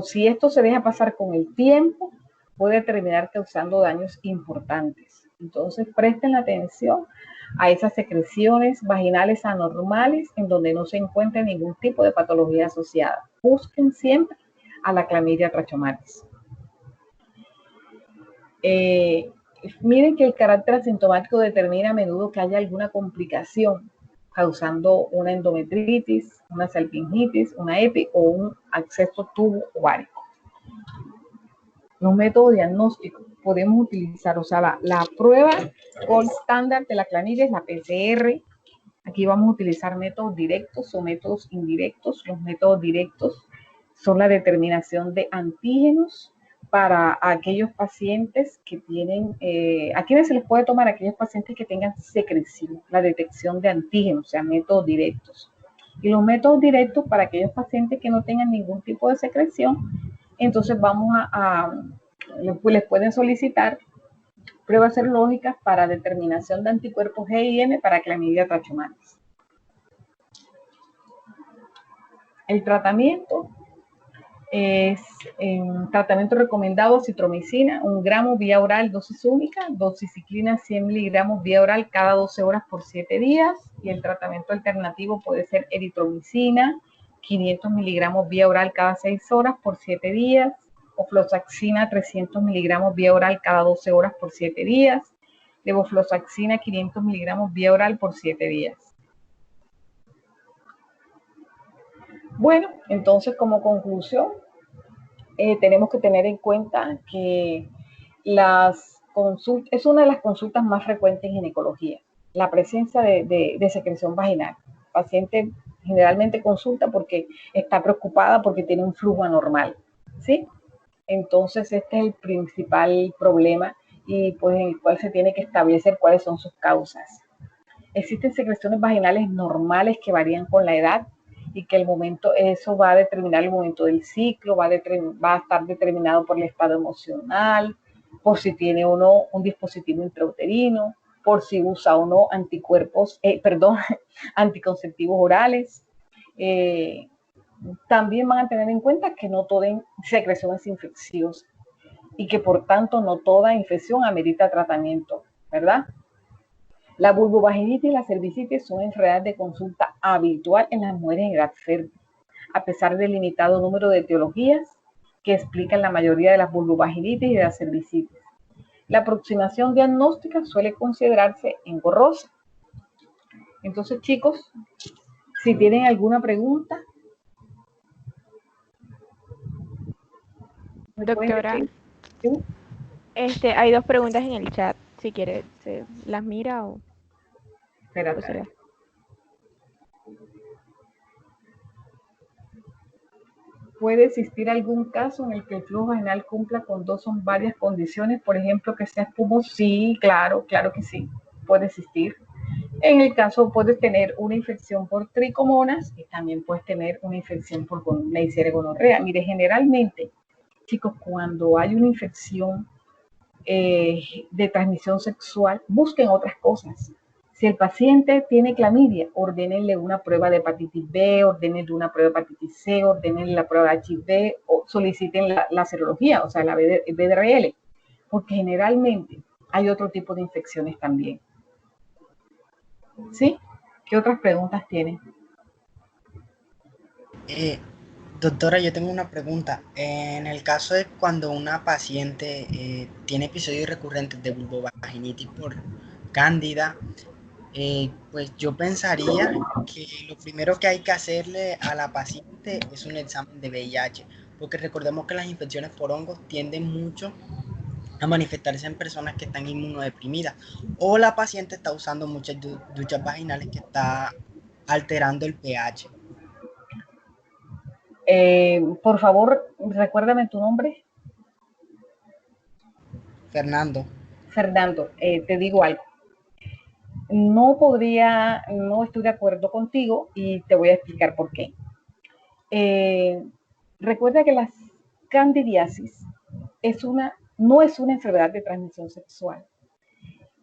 si esto se deja pasar con el tiempo, puede terminar causando daños importantes. Entonces presten atención a esas secreciones vaginales anormales en donde no se encuentre ningún tipo de patología asociada. Busquen siempre a la Chlamydia trachomatis. Miren que el carácter asintomático determina a menudo que haya alguna complicación causando una endometritis, una salpingitis, una EPI o un acceso tubo ovárico. Los métodos diagnósticos podemos utilizar, o sea, la prueba gold estándar de la clamidia es la PCR. Aquí vamos a utilizar métodos directos o métodos indirectos. Los métodos directos son la determinación de antígenos para aquellos pacientes que tienen, a quienes se les puede tomar aquellos pacientes que tengan secreción, la detección de antígenos, o sea, métodos directos. Y los métodos directos para aquellos pacientes que no tengan ningún tipo de secreción, entonces les pueden solicitar pruebas serológicas para determinación de anticuerpos G y M para clamidia trachomatis. El tratamiento es tratamiento recomendado: citromicina, 1 gramo vía oral, dosis única, doxiciclina 100 miligramos vía oral cada 12 horas por 7 días, y el tratamiento alternativo puede ser eritromicina, 500 miligramos vía oral cada 6 horas por 7 días, o ofloxacina 300 miligramos vía oral cada 12 horas por 7 días, levofloxacina 500 miligramos vía oral por 7 días. Bueno, entonces como conclusión, tenemos que tener en cuenta que es una de las consultas más frecuentes en ginecología, la presencia de secreción vaginal. El paciente generalmente consulta porque está preocupada porque tiene un flujo anormal, ¿sí? Entonces este es el principal problema y pues en el cual se tiene que establecer cuáles son sus causas. Existen secreciones vaginales normales que varían con la edad, y que eso va a determinar el momento del ciclo, va a estar determinado por el estado emocional, por si tiene o no un dispositivo intrauterino, por si usa o no anticonceptivos orales. También van a tener en cuenta que no toda secreción es infecciosa y que por tanto no toda infección amerita tratamiento, ¿verdad? La vulvovaginitis y la cervicitis son enfermedades de consulta habitual en las mujeres en edad fértil, a pesar del limitado número de etiologías que explican la mayoría de las vulvovaginitis y de las cervicitis. La aproximación diagnóstica suele considerarse engorrosa. Entonces, chicos, si tienen alguna pregunta, Doctora, ¿sí? hay 2 preguntas en el chat. Si quiere, ¿se las mira o Espérate. será? ¿Puede existir algún caso en el que el flujo vaginal cumpla con 2 o varias condiciones? Por ejemplo, que sea espumoso. Sí, claro que sí, puede existir. En el caso, puedes tener una infección por tricomonas y también puedes tener una infección por Neisseria gonorrea. Mire, generalmente, chicos, cuando hay una infección de transmisión sexual, busquen otras cosas. Si el paciente tiene clamidia, ordénenle una prueba de hepatitis B, ordénenle una prueba de hepatitis C, ordénenle la prueba de HIV o soliciten la serología, o sea, la BDRL, porque generalmente hay otro tipo de infecciones también. ¿Sí? ¿Qué otras preguntas tienen? Doctora, yo tengo una pregunta. En el caso de cuando una paciente tiene episodios recurrentes de vulvovaginitis por cándida, pues yo pensaría que lo primero que hay que hacerle a la paciente es un examen de VIH, porque recordemos que las infecciones por hongos tienden mucho a manifestarse en personas que están inmunodeprimidas o la paciente está usando muchas duchas vaginales que está alterando el pH. Por favor, recuérdame tu nombre. Fernando. Fernando, te digo algo. No estoy de acuerdo contigo y te voy a explicar por qué. Recuerda que la candidiasis no es una enfermedad de transmisión sexual.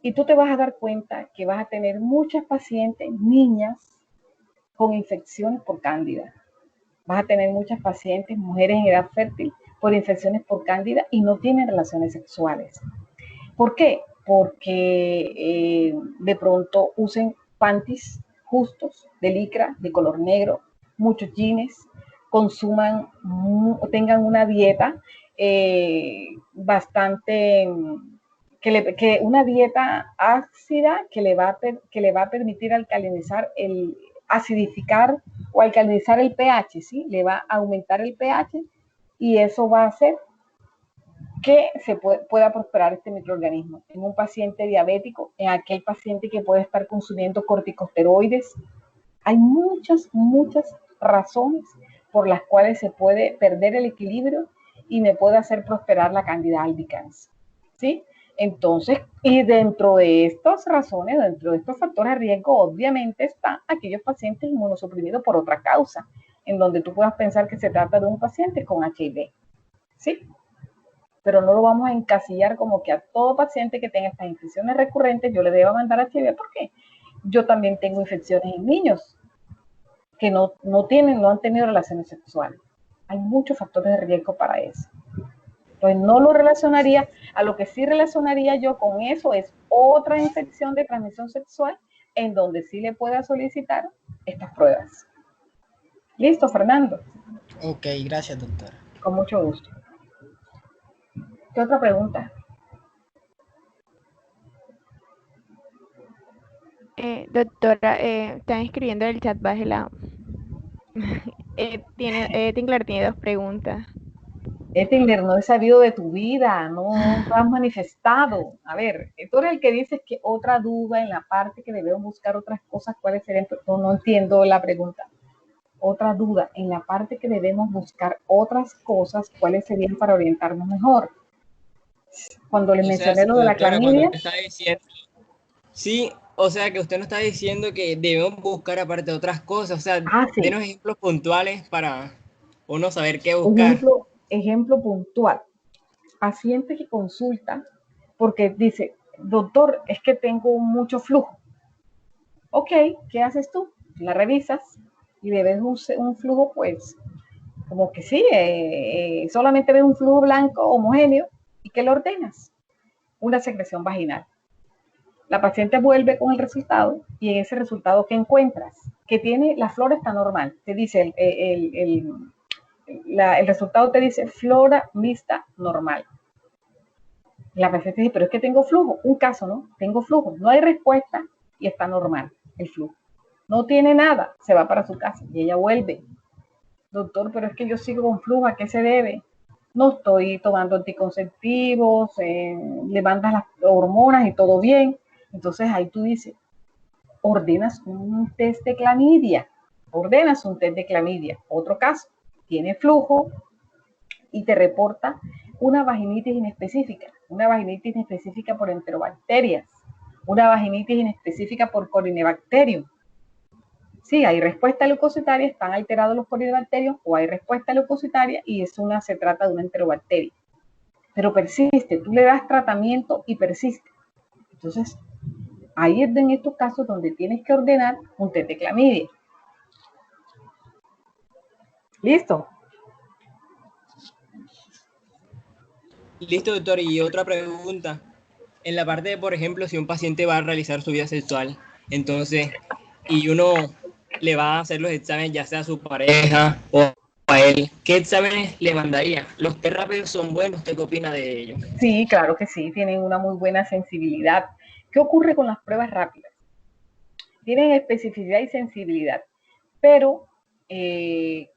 Y tú te vas a dar cuenta que vas a tener muchas pacientes, niñas, con infecciones por cándida. Vas a tener muchas pacientes, mujeres en edad fértil, por infecciones por cándida y no tienen relaciones sexuales. ¿Por qué? Porque de pronto usen panties justos, de licra, de color negro, muchos jeans, tengan una dieta una dieta ácida que le va a permitir acidificar o alcalinizar el pH, ¿sí? Le va a aumentar el pH y eso va a hacer que pueda prosperar este microorganismo en un paciente diabético, en aquel paciente que puede estar consumiendo corticosteroides. Hay muchas razones por las cuales se puede perder el equilibrio y me puede hacer prosperar la Candida albicans, ¿sí? Entonces, y dentro de estas razones, dentro de estos factores de riesgo, obviamente están aquellos pacientes inmunosuprimidos por otra causa, en donde tú puedas pensar que se trata de un paciente con HIV, ¿sí? Pero no lo vamos a encasillar como que a todo paciente que tenga estas infecciones recurrentes yo le deba mandar HIV, porque yo también tengo infecciones en niños que no han tenido relaciones sexuales. Hay muchos factores de riesgo para eso. Entonces no lo relacionaría, a lo que sí relacionaría yo con eso es otra infección de transmisión sexual en donde sí le pueda solicitar estas pruebas. ¿Listo, Fernando? Ok, gracias, doctora. Con mucho gusto. ¿Qué otra pregunta? Doctora, están escribiendo en el chat, bájela. Tinkler tiene 2 preguntas. Ettinger, no he sabido de tu vida, no has manifestado. A ver, tú eres el que dices que otra duda en la parte que debemos buscar otras cosas, ¿cuáles serían? No entiendo la pregunta. Otra duda en la parte que debemos buscar otras cosas, ¿cuáles serían para orientarnos mejor? Cuando les mencioné lo de la clamidia. Sí, o sea que usted nos está diciendo que debemos buscar aparte de otras cosas, o sea, Sí. denos ejemplos puntuales para uno saber qué buscar. Ejemplo puntual. Paciente que consulta porque dice, doctor, es que tengo mucho flujo. Ok, ¿qué haces tú? La revisas y le ves un flujo, pues, como que sí, solamente ves un flujo blanco homogéneo. ¿Y qué le ordenas? Una secreción vaginal. La paciente vuelve con el resultado y en ese resultado, ¿qué encuentras? Que tiene, la flora está normal. Te dice, el resultado te dice flora mixta normal. La paciente dice, pero es que tengo flujo. Un caso, ¿no? Tengo flujo. No hay respuesta y está normal el flujo. No tiene nada, se va para su casa y ella vuelve. Doctor, pero es que yo sigo con flujo, ¿a qué se debe? No estoy tomando anticonceptivos, le mandas las hormonas y todo bien. Entonces ahí tú dices, ordenas un test de clamidia. Otro caso, tiene flujo y te reporta una vaginitis inespecífica por enterobacterias, una vaginitis inespecífica por Corynebacterium. Sí, hay respuesta leucocitaria, están alterados los corinebacterios, o hay respuesta leucocitaria y se trata de una enterobacteria. Pero persiste, tú le das tratamiento y persiste. Entonces, ahí es en estos casos donde tienes que ordenar un test de clamidia. ¿Listo? Listo, doctor. Y otra pregunta. En la parte de, por ejemplo, si un paciente va a realizar su vida sexual, entonces, y uno le va a hacer los exámenes, ya sea a su pareja o a él, ¿qué exámenes le mandaría? ¿Los test rápidos son buenos? ¿Usted qué opina de ellos? Sí, claro que sí, tienen una muy buena sensibilidad. ¿Qué ocurre con las pruebas rápidas? Tienen especificidad y sensibilidad, pero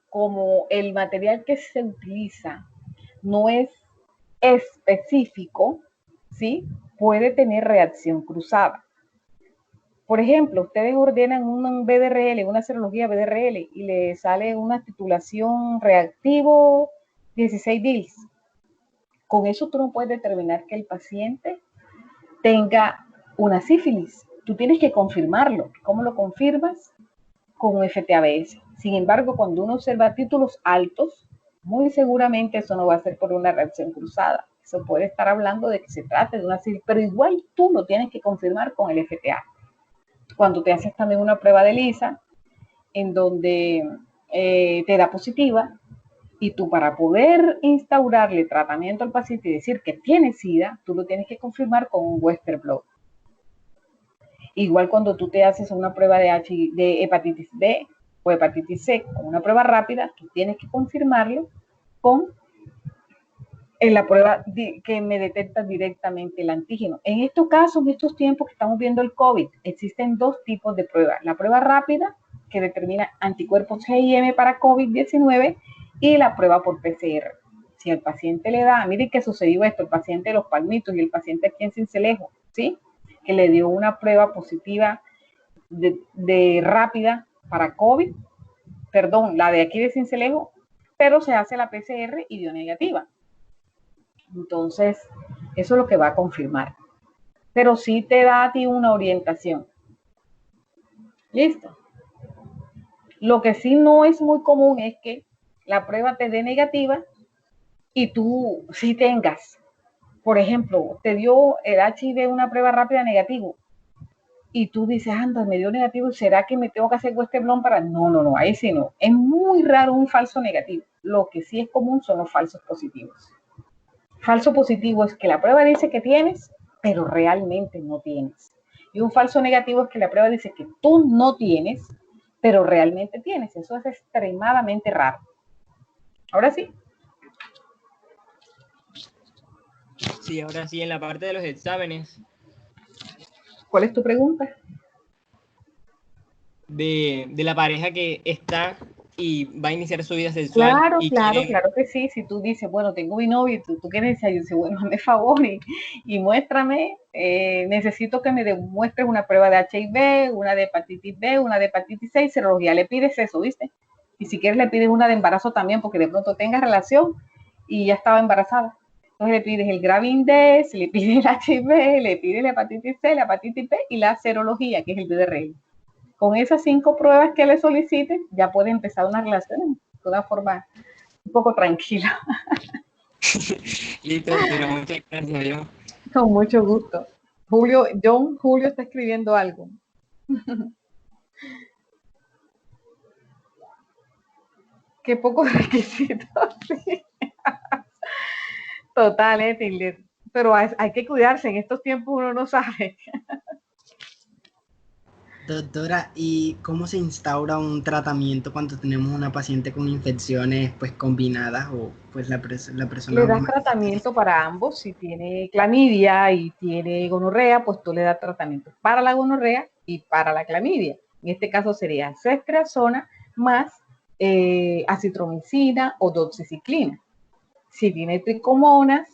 como el material que se utiliza no es específico, ¿sí? Puede tener reacción cruzada. Por ejemplo, ustedes ordenan un BDRL, una serología BDRL, y le sale una titulación reactivo 16 DILs. Con eso tú no puedes determinar que el paciente tenga una sífilis. Tú tienes que confirmarlo. ¿Cómo lo confirmas? Con un FTABS. Sin embargo, cuando uno observa títulos altos, muy seguramente eso no va a ser por una reacción cruzada. Eso puede estar hablando de que se trate de una sífilis, pero igual tú lo tienes que confirmar con el FTA. Cuando te haces también una prueba de ELISA, en donde te da positiva, y tú para poder instaurarle tratamiento al paciente y decir que tiene SIDA, tú lo tienes que confirmar con un Western blot. Igual cuando tú te haces una prueba de hepatitis B o hepatitis C con una prueba rápida, tú tienes que confirmarlo en la prueba que me detecta directamente el antígeno. En estos casos, en estos tiempos que estamos viendo el COVID, existen 2 tipos de pruebas. La prueba rápida, que determina anticuerpos GIM para COVID-19, y la prueba por PCR. Si el paciente le da, miren que sucedió esto, el paciente de Los Palmitos y el paciente aquí en Sincelejo, ¿sí? Que le dio una prueba positiva de rápida para COVID, la de aquí de Sincelejo, pero se hace la PCR y dio negativa. Entonces, eso es lo que va a confirmar. Pero sí te da a ti una orientación. ¿Listo? Lo que sí no es muy común es que la prueba te dé negativa y tú sí tengas, por ejemplo, te dio el HIV una prueba rápida negativo y tú dices, anda, me dio negativo, ¿será que me tengo que hacer este blon para...? No, ahí sí no. Es muy raro un falso negativo. Lo que sí es común son los falsos positivos. Falso positivo es que la prueba dice que tienes, pero realmente no tienes. Y un falso negativo es que la prueba dice que tú no tienes, pero realmente tienes. Eso es extremadamente raro. Ahora sí. Sí, ahora sí, en la parte de los exámenes, ¿Cuál es tu pregunta? de la pareja que está y va a iniciar su vida sexual Claro, y claro, quiere, claro que sí. Si tú dices, bueno, tengo mi novio y tú quieres decir, yo dice, bueno, hazme favor y muéstrame, necesito que me demuestres una prueba de HIV, una de hepatitis B, una de hepatitis C, y serología, le pides eso, ¿viste? Y si quieres le pides una de embarazo también, porque de pronto tengas relación y ya estaba embarazada. Entonces le pides el Gravidex, le pides el HIV, le pides la hepatitis C, la hepatitis B y la serología, que es el BDRL. Con esas 5 pruebas que le soliciten, ya puede empezar una relación de una forma un poco tranquila. listo, pero muchas gracias, yo. Con mucho gusto. John Julio está escribiendo algo. Qué pocos requisitos. Sí. Total, Tilde. Pero hay que cuidarse, en estos tiempos uno no sabe. Doctora, ¿y cómo se instaura un tratamiento cuando tenemos una paciente con infecciones pues combinadas o pues la persona Le das más tratamiento para ambos. Si tiene clamidia y tiene gonorrea, pues tú le das tratamiento para la gonorrea y para la clamidia. En este caso sería ceftriaxona más acitromicina o doxiciclina. Si tiene tricomonas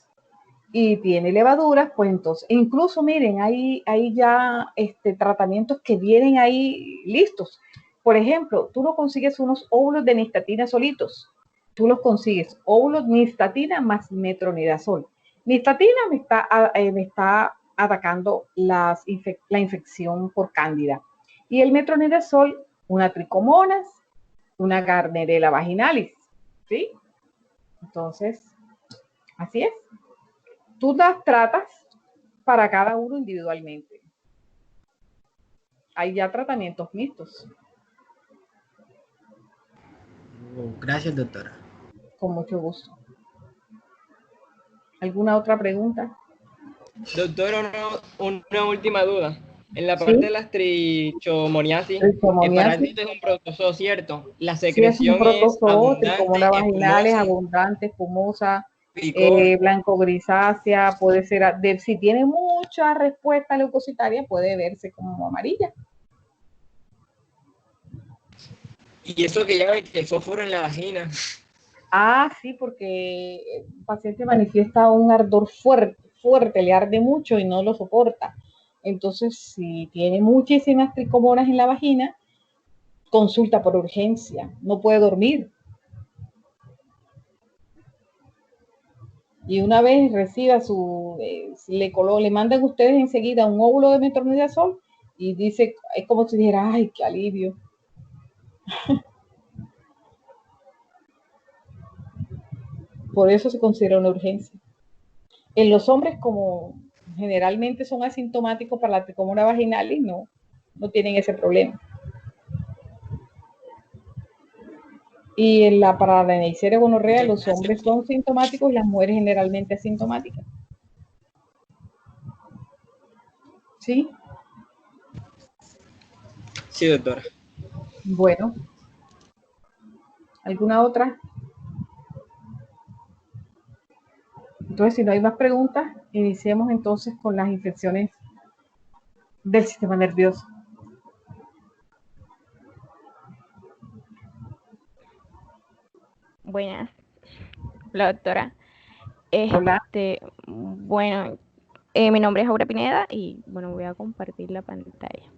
y tiene levaduras, pues entonces, incluso miren, hay ya tratamientos que vienen ahí listos. Por ejemplo, tú no consigues unos óvulos de nistatina solitos, tú los consigues óvulos nistatina más metronidazol. Nistatina me está atacando la infección por cándida y el metronidazol, una tricomonas, una Gardnerella vaginalis, ¿sí? Entonces, así es. Tú las tratas para cada uno individualmente. Hay ya tratamientos mixtos. Gracias, doctora. Con mucho gusto. ¿Alguna otra pregunta? Doctor, una última duda. En la parte de Sí, las trichomoniasis, el tricomoniasis. parásito es un protozoo, ¿cierto? La Sí, es un secreción es protozoo, abundante, tricomonas vaginales, espumosa, abundante, espumosa, picor. blanco grisácea, puede ser, si tiene mucha respuesta leucocitaria, puede verse como amarilla. Y eso que llaman el fósforo en la vagina. Ah, sí, porque el paciente manifiesta un ardor fuerte, le arde mucho y no lo soporta. Entonces, si tiene muchísimas tricomonas en la vagina, consulta por urgencia, no puede dormir. Y una vez reciba le mandan ustedes enseguida un óvulo de metronidazol y dice, es como si dijera, ay, qué alivio. Por eso se considera una urgencia. En los hombres, como generalmente son asintomáticos para la tricomona vaginalis, no tienen ese problema. Y para la Neisseria gonorrea, Muchas los gracias. hombres son sintomáticos y las mujeres generalmente asintomáticas. ¿Sí? Sí, doctora. Bueno, ¿alguna otra? Entonces, si no hay más preguntas, iniciemos entonces con las infecciones del sistema nervioso. Buenas, la doctora. Hola. Bueno, mi nombre es Aura Pineda y bueno, voy a compartir la pantalla.